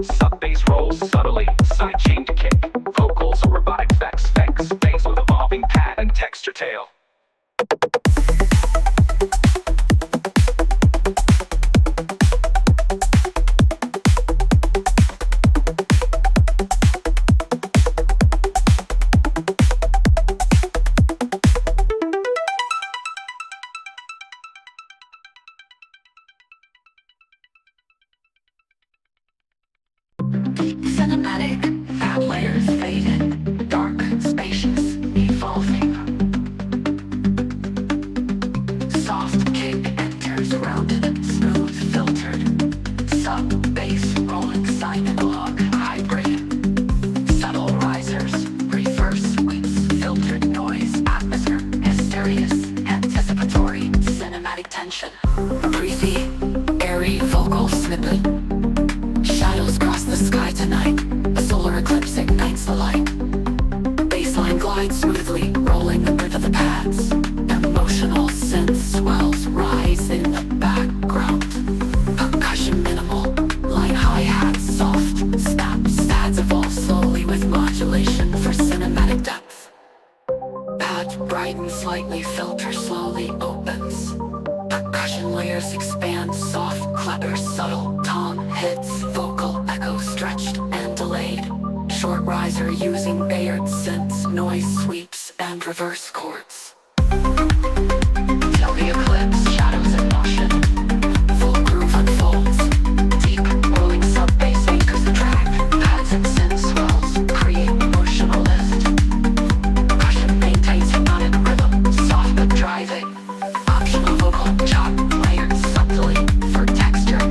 S2: Sub bass rolls subtly, side chain to kick. Vocals or robotic effects fakes, phase with evolving pad and texture tail.
S1: Cinematic, add layers faded, dark, spacious, evolving. Soft kick enters rounded, smooth, filtered. Sub, bass, rolling, sine analog, hybrid. Subtle risers, reverse sweeps, filtered noise, atmosphere, mysterious, anticipatory, cinematic tension. Breezy, airy vocal snippet. Shadows cross the sky tonight. A solar eclipse ignites the light. Bassline glides smoothly, rolling under the pads. Emotional synth swells rise in the background. Percussion minimal, light hi-hats soft. Snaps, pads evolve slowly with modulation for cinematic depth. Pad
S4: brightens slightly, filter slowly opens. Percussion layers expand, soft clatter, subtle tom hits, vocal echo stretched and delayed. Short riser using layered synths, noise sweeps and reverse chords. Till the eclipse, shadows in motion. Full groove unfolds. Deep rolling sub-bass anchors the track. Pads and synth swells create emotional lift. Percussion maintains hypnotic rhythm, soft but driving. Optional vocal chop layered subtly for texture.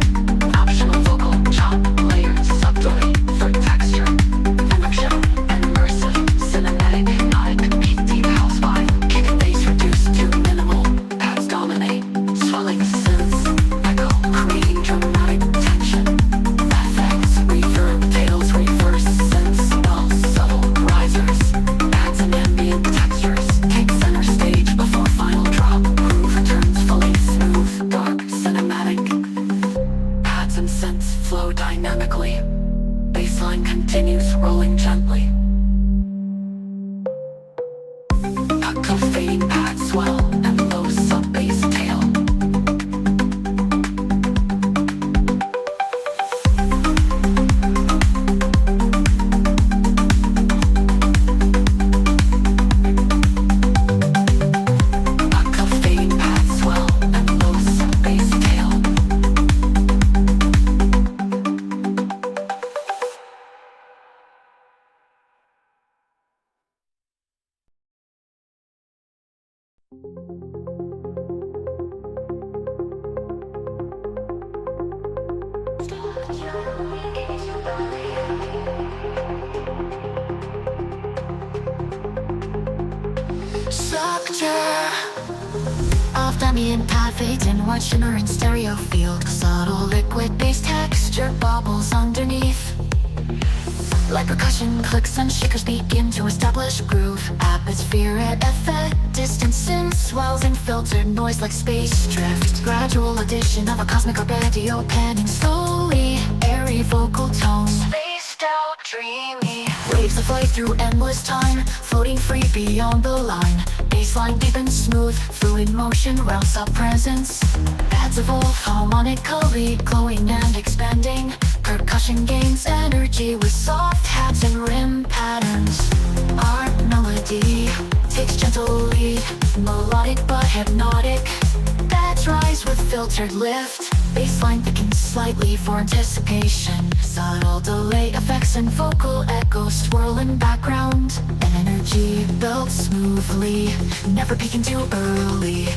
S4: Optional vocal chop layered subtly for texture. Emotion, immersive, cinematic, hypnotic, beat deep house vibe. Kick and bass reduced to minimal. Pads dominate, swelling synths, echo, creating dramatic tension. Effects, reverb, tails, reverse, synths, bells, subtle risers. Pads and ambient textures take center stage before final drop. Groove returns fully smooth, dark, cinematic. Pads and synths flow dynamically. Bassline continues rolling gently. Echo fading pad swell and low sub-bass tail. Echo fading pad swell and low sub-bass tail.
S1: Structure of ambient pad fades in white shimmering stereo field. Subtle liquid bass texture bubbles underneath. Like percussion clicks and shakers begin to establish groove. Atmospheric effect, distant synth swells and filtered noise like space drift. Gradual addition of a cosmic arpeggio panning slowly. Airy vocal tones, spaced out, dreamy. Waves of light through endless time, floating free beyond the line. Bassline deep and smooth, fluid motion rounds up presence. Pads evolve harmonically, glowing and expanding. Percussion gains energy with soft hats and rim patterns. Art melody takes gentle lead, melodic but hypnotic. Pads rise with filtered lift. Bassline thickens slightly for anticipation. Subtle delay effects and vocal echoes swirl in background. And energy builds smoothly, never peaking too early.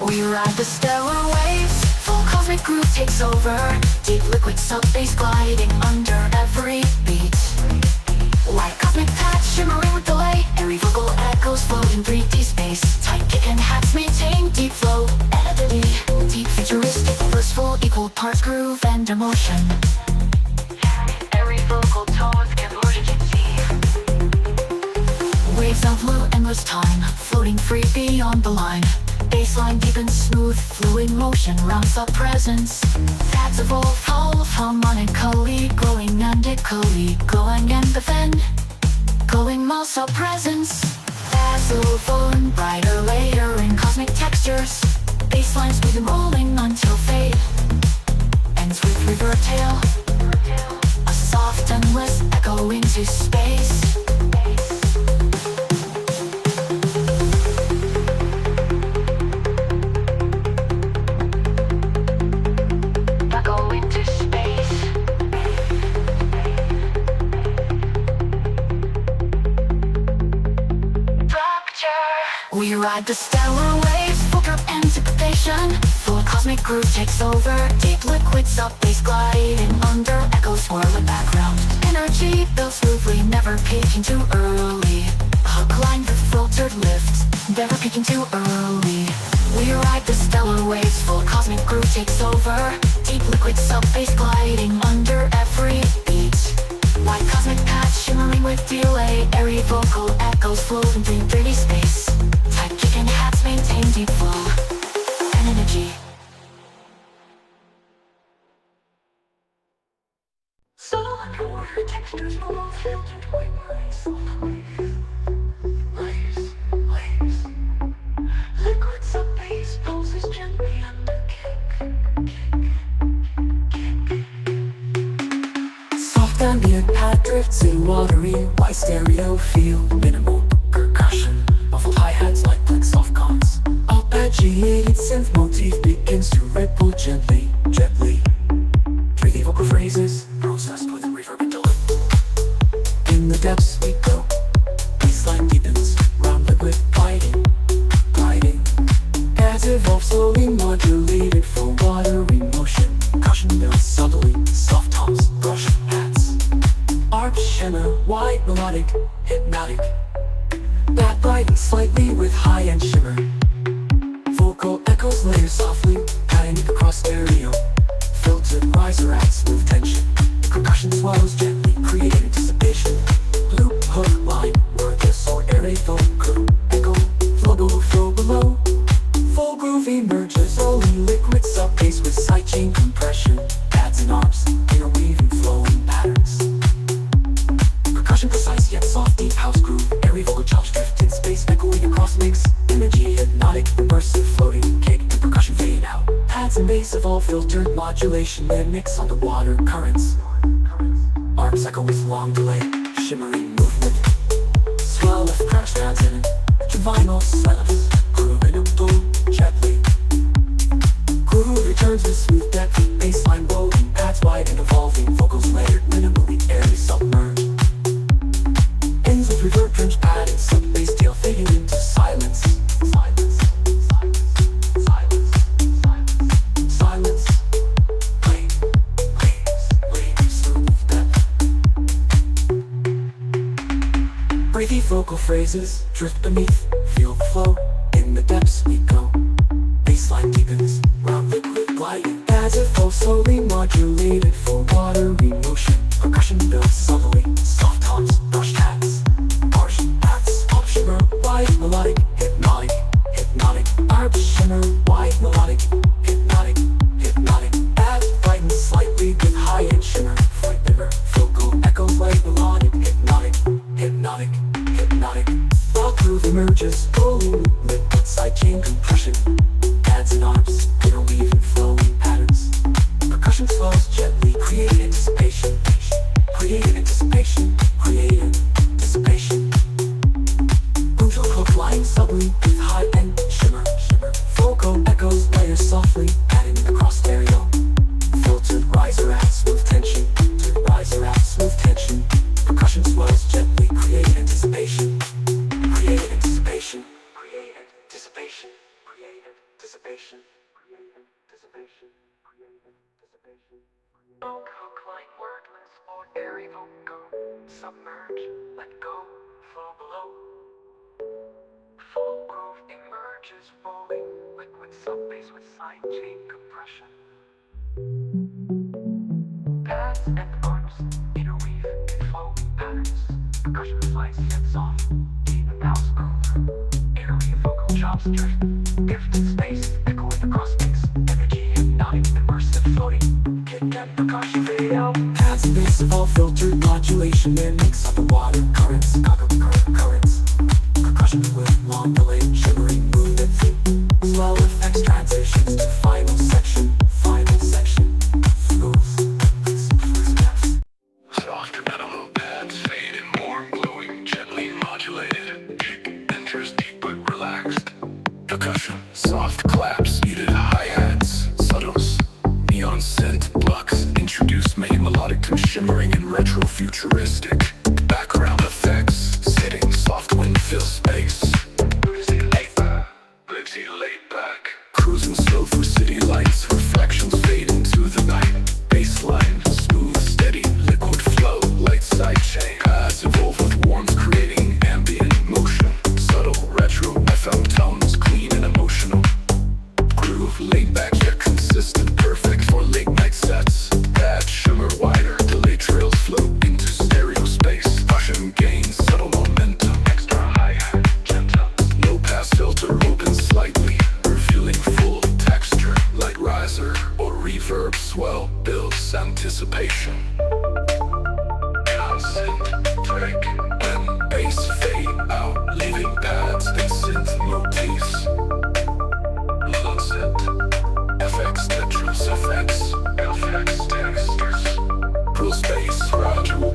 S1: We ride the stellar waves, full cosmic groove takes over. Deep liquid sub-bass gliding under every beat. White cosmic patch shimmering with delay. Airy vocal echoes float in 3D space. Tight kick and hats maintain deep flow. Edity, deep futuristic, blissful, equal parts groove and emotion. Airy vocal tones can urgency. Waves of blue endless time, floating free beyond the line. Bassline deep and smooth, fluid motion rounds up presence. Pads evolve harmonically, glowing and echoey, glowing and then glowing mouse up presence. Pads evolve brighter layering cosmic textures. Bassline smooth and rolling until fade ends with reverb tail. A soft endless echo into space. We ride the stellar waves, full of anticipation. Full cosmic groove takes over. Deep liquid sub-bass gliding under echoes swirl in background. Energy builds smoothly, never peaking too early. Hook line with filtered lift, never peaking too early. We ride the stellar waves, full cosmic groove takes over. Deep liquid sub-bass gliding under every beat. White cosmic patch shimmering with delay. Airy vocal echoes floating through 3D space. Tight kick and hats maintain deep flow and energy. So textures move, filtered white light.
S3: Ambient pad drifts in watery white stereo feel. Minimal percussion, muffled hi-hats like soft cons. Arpeggiated synth motif begins to ripple gently, gently. 3D vocal phrases processed with reverb and delay. In the depths we go, bassline deepens, round liquid gliding, gliding. As evolve slowly modulated for watery motion. Cushion builds subtly, soft toms, brush hats. Arp shimmer, white melodic, hypnotic. That brightens slightly with high-end shimmer. Vocal echoes layer softly, cutting across stereo. Filtered riser adds smooth tension. Percussion swells gently, creating anticipation. Loop, hook, line, wordless or array vocal. Echo, flow below. Full groove emerges, only liquid sub-bass with sidechain compression. Pads and arms, interweaving flowing patterns. Percussion precise yet soft, deep house groove. Airy vocal chops drift in space, echoing across mix. Energy hypnotic, immersive floating kick. The percussion fade out. Pads and bass evolve filtered modulation. They mix underwater currents. Arms echo with long delay, shimmering movement. Swell of crash pads in it. Vinyl slabs, groove in a boom, gently. Groove returns with smooth depth, bassline rolling, pads wide and evolving, vocals layered, minimally airy submerged. Ends with reverb drenched pad and sub-bass tail fading into silence. Silence, silence, silence, silence, silence. Waves, smooth depth. Breathy vocal phrases drift beneath, feel the flow. In the depths we go, bassline deepens, round liquid gliding. As it falls slowly modulated for watery motion. Percussion builds subtly, soft toms, brushed hats. Harsh hats, pop shimmer, white melodic, hypnotic, hypnotic. Arp shimmer, white melodic, hypnotic, hypnotic. Add brightens slightly with high-end shimmer. Flight bigger, vocal echoes like melodic, hypnotic, hypnotic, hypnotic. Rock groove emerges, rolling liquid sidechain compression. Pads and arms, interweaving flowing patterns. Percussion swells gently, create anticipation. Create anticipation, create anticipation. Brutal hook line subtly with high-end shimmer, shimmer. Vocal echoes layer softly, padding across stereo. Filtered riser adds smooth tension. Filtered riser adds smooth tension. Percussion swells gently, create anticipation. Create anticipation. Create anticipation. Create anticipation. Create anticipation. Create anticipation. Hook line wordless or airy vocal. Submerge, let go, flow below. Full groove emerges, rolling liquid sub-bass with sidechain compression. Pads and arms interweave in flowing patterns. Percussion slice yet soft, deep house groove. Airy vocal chops drift in space, echoing across mix. Energy hypnotic, immersive floating. Kick and percussion fade out. Pads and bass evolve filtered modulation. They mix underwater currents, currents. Percussion with long delay, shimmering movement. Swell effects transitions to final section. Final section. Smooth steps.
S2: Soft metal pads fade in warm, glowing, gently modulated. Kick enters deep but relaxed. Percussion, soft claps, muted hi-hats, subtles, neon synth blocks introduce main melodic to shimmering and retro-futuristic. Background effects, sitting soft wind fills space. Blitzy laid back, cruising slow through city lights. Reflections fade into the night. Bassline, smooth, steady, liquid flow, light sidechain. Pads evolve with warmth, creating ambient motion. Subtle retro FM tones, clean and emotional. Groove laid back yet consistent, perfect for late night sets. Pad shimmer wider, delay trails flow into stereo space. Caution gains subtle momentum, extra hi-hat, gentle. Low pass filter opens slightly, revealing full texture like riser or reverb. Swell builds anticipation. Concentric and bass fade out, leaving pads and synth motifs. Sunset, FX, Tetris, FX, textures. Full space, gradual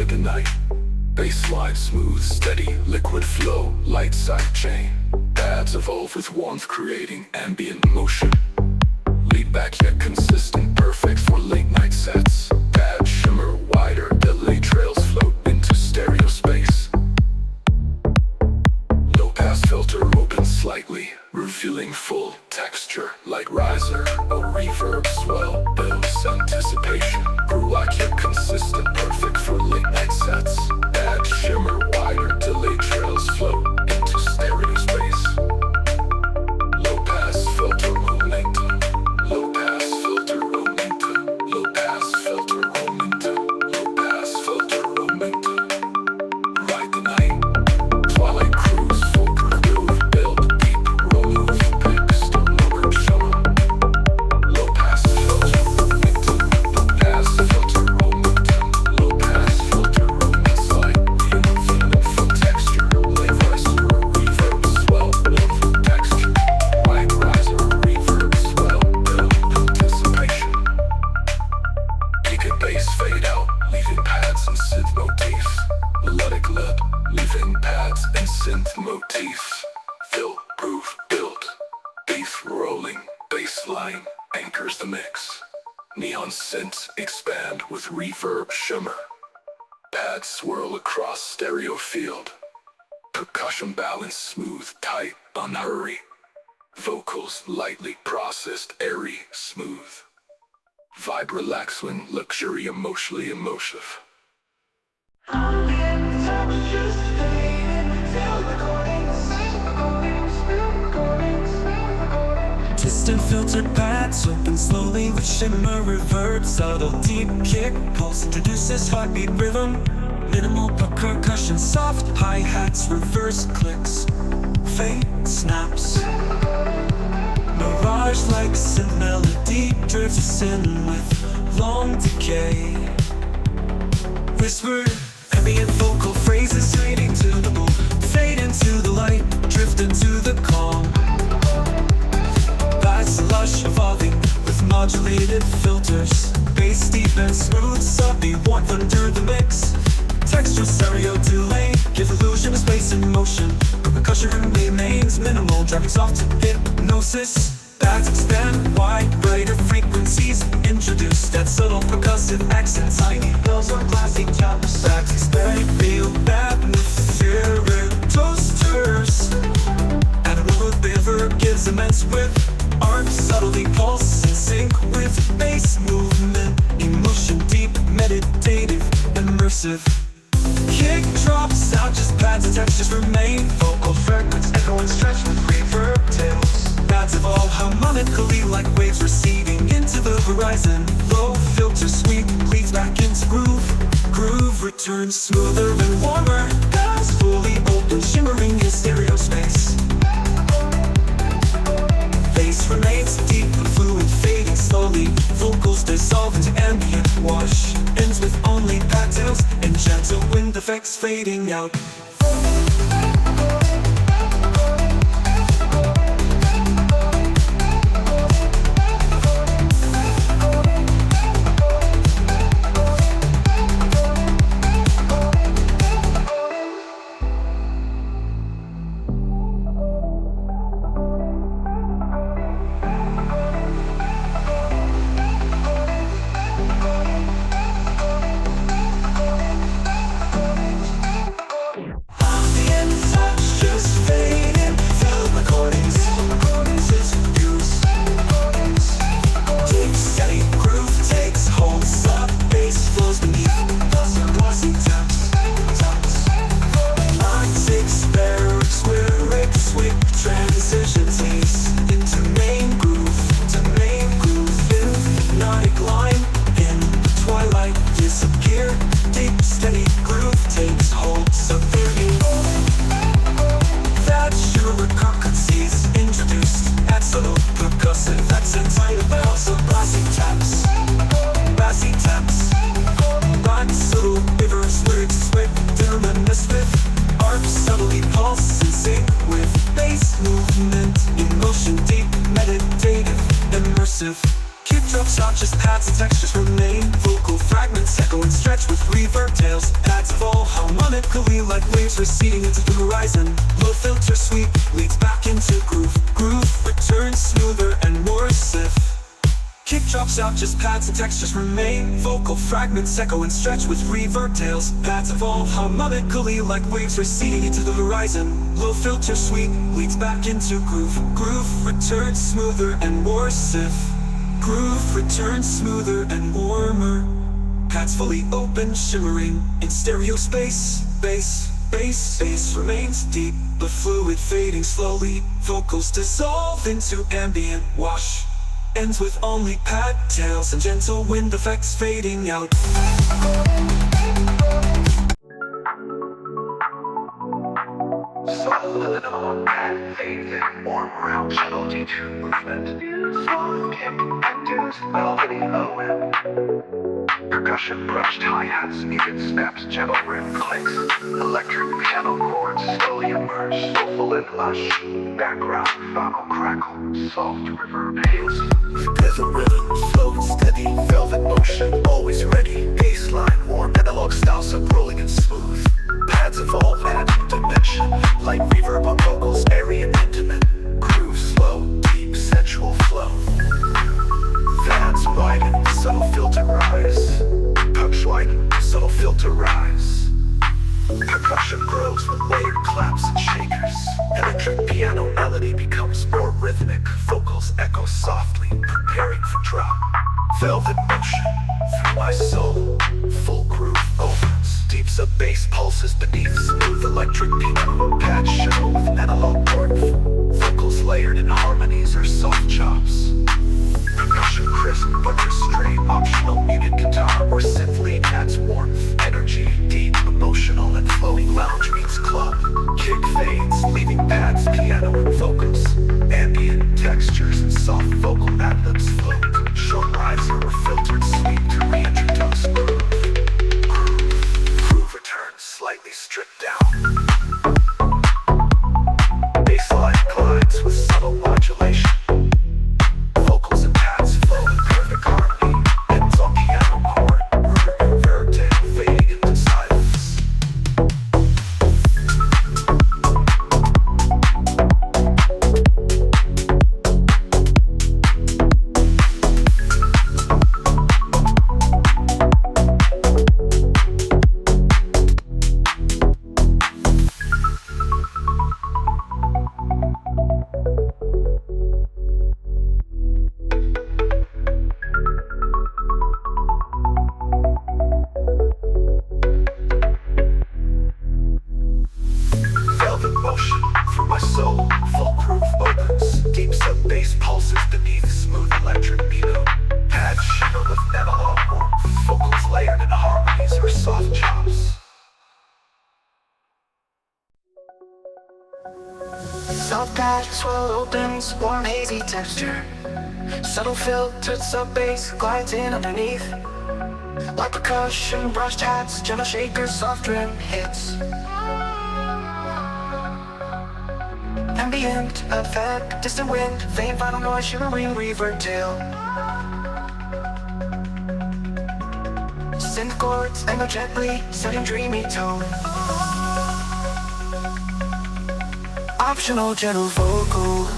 S3: for the night. Baseline smooth, steady, liquid flow, light side chain. Pads evolve with warmth, creating ambient motion. Lead back yet consistent, perfect for late night sets. Pad shimmer wider, delay trails float into stereo space. Low pass filter opens slightly, revealing full texture. Like riser, a reverb swell builds anticipation. Like yet consistent, perfect for late night sets. Add shimmer wider, delay trails float into stereo space. Low pass filter momentum. Low pass filter momentum. Low pass filter momentum. Low pass filter momentum. Ride the night. Twilight cruise, full groove, build deep, remove picks to lower shimmer. Low pass filter momentum. Low pass filter momentum. Low pass filter momentum. Feeling full texture. Late riser, reverb swell, build full texture. Wide riser, reverb swell, build anticipation. Peak and bass fade out, leaving pads and synth motifs. Melodic led, leaving pads and synth motifs. Fill, groove, build. Beef rolling, bass line anchors the mix. Neon synths expand with reverb shimmer. Pads swirl across stereo field. Percussion balance smooth, tight, unhurry. Vocals lightly processed, airy, smooth. Vibe relaxing, luxury emotionally emotive. Distant filtered pads open slowly with shimmer reverb. Subtle deep kick pulse introduces heartbeat rhythm. Minimal percussion, soft hi-hats, reverse clicks, fade snaps. Mirage like synth melody drifts in with long decay. Whispered ambient vocal phrases fading to the boom. Fade into the light, drift into the calm. Bass lush evolving with modulated filters. Bass deep and smooth, subtly warmth under the mix. Texture stereo delay, give illusion of space and motion. Percussion remains minimal, driving soft to hypnosis. Pads expand wide, brighter frequencies introduced. That subtle percussive accent, tiny bells or classic chops. Pads expand, feel atmospheric toasters. And a river gives immense width. Art subtly pulse in sync with bass movement. Emotion deep, meditative, immersive. Kick drops out, just pads and textures remain. Vocal fragments echo and stretch with reverb tails. Pads evolve harmonically like waves receding into the horizon. Low filter sweep leads back into groove. Groove returns smoother and warmer. Pads fully open, shimmering in stereo space. Bass remains deep and fluid, fading slowly. Vocals dissolve into ambient wash. Ends with only pad tails and gentle wind effects fading out. Harmonically like waves receding into the horizon. Low filter sweep leads back into groove. Groove returns smoother and more stiff. Kick drops out, just pads and textures remain. Vocal fragments echo and stretch with reverb tails. Pads evolve harmonically like waves receding into the horizon. Low filter sweep leads back into groove. Groove returns smoother and more stiff. Groove returns smoother and warmer. Pads fully open, shimmering in stereo space. Bass remains deep, but fluid fading slowly. Vocals dissolve into ambient wash. Ends with only pad tails and gentle wind effects fading out.
S2: Soulful in a long pad fades in, warm around channel D2 movement. Soft kick induced melody OM. Percussion brushed hi-hats, muted snaps, gentle riff clicks. Electric piano chords slowly emerge, soulful and lush. Background vocal crackle, soft reverb hails. There's a rhythm, slow, steady, velvet motion, always ready. Bassline, warm, analog style, sub rolling and smooth. Pads evolve, add dimension, light reverb on vocals, airy and intimate. Groove slow, deep, sensual flow. Pads widen, subtle filter rise. Punch widen, subtle filter rise. Percussion grows with layered claps and shakers. Electric piano melody becomes more rhythmic. Vocals echo softly, preparing for drop. Velvet motion through my soul. Full groove opens. Deep sub-bass pulses beneath smooth electric piano. Pad show with analog warmth. Vocals layered in harmonies or soft chops. Percussion crisp but restrained. Optional muted guitar or synth lead adds warmth. Energy deep, emotional and flowing. Lounge meets club. Kick fades, leaving pads, piano and vocals. Ambient textures and soft vocal ad-libs float. Short riser or filtered sweep to reintroduce groove. Groove returns slightly stripped down. Bassline glides with subtle modulation. Vocals and pads flow in perfect harmony. Ends on piano chord, reverb tail fading into silence. Velvet motion through my soul, full groove opens. Deep sub-bass pulses beneath smooth electric piano. Pads shimmer with analog warmth. Vocals layered in harmonies or soft chops.
S3: Soft pad swell opens, warm hazy texture. Subtle filtered sub-bass glides in underneath. Like percussion brushed hats, gentle shakers, soft rim hits. Ambient effect, distant wind, faint final noise, shimmering reverb tail. Synth chords echo gently, setting dreamy tone. Optional gentle vocal.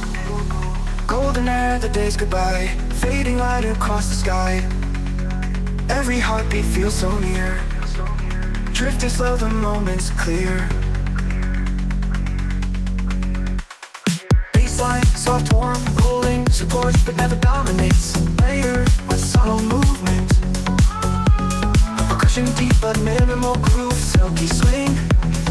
S3: Golden air, the day's goodbye. Fading light across the sky. Every heartbeat feels so near. Drifting slow, the moment's clear. Bassline, soft, warm, rolling. Supports but never dominates. Layered with subtle movement. Percussion deep but minimal groove. Silky swing.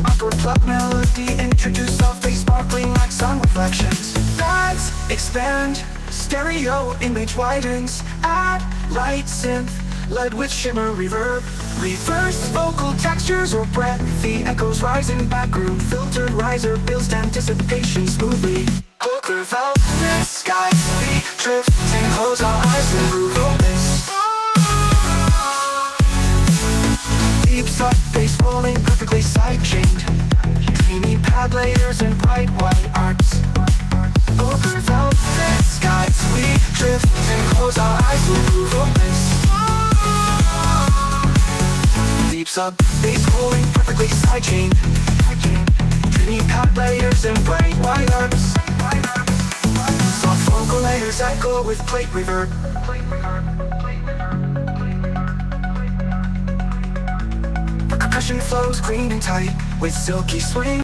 S3: Upward pluck melody. Introduce soft bass sparkling like sun reflections. Pads expand. Stereo image widens. Add light synth. Led with shimmer reverb. Reverse vocal textures or breath. The echoes rising back groove. Filtered riser builds anticipation smoothly. Hooker velvet sky. We drifting, close our eyes and groove opens. Deep sub bass rolling perfectly side-chained. Dreamy pad layers and bright white arcs. Over velvet skies we drift and close our eyes and groove opens. Deep sub bass rolling perfectly quick side chain, dreamy pad layers and bright white arms. Soft vocal layers echo with plate reverb. Percussion flows clean and tight with silky swing.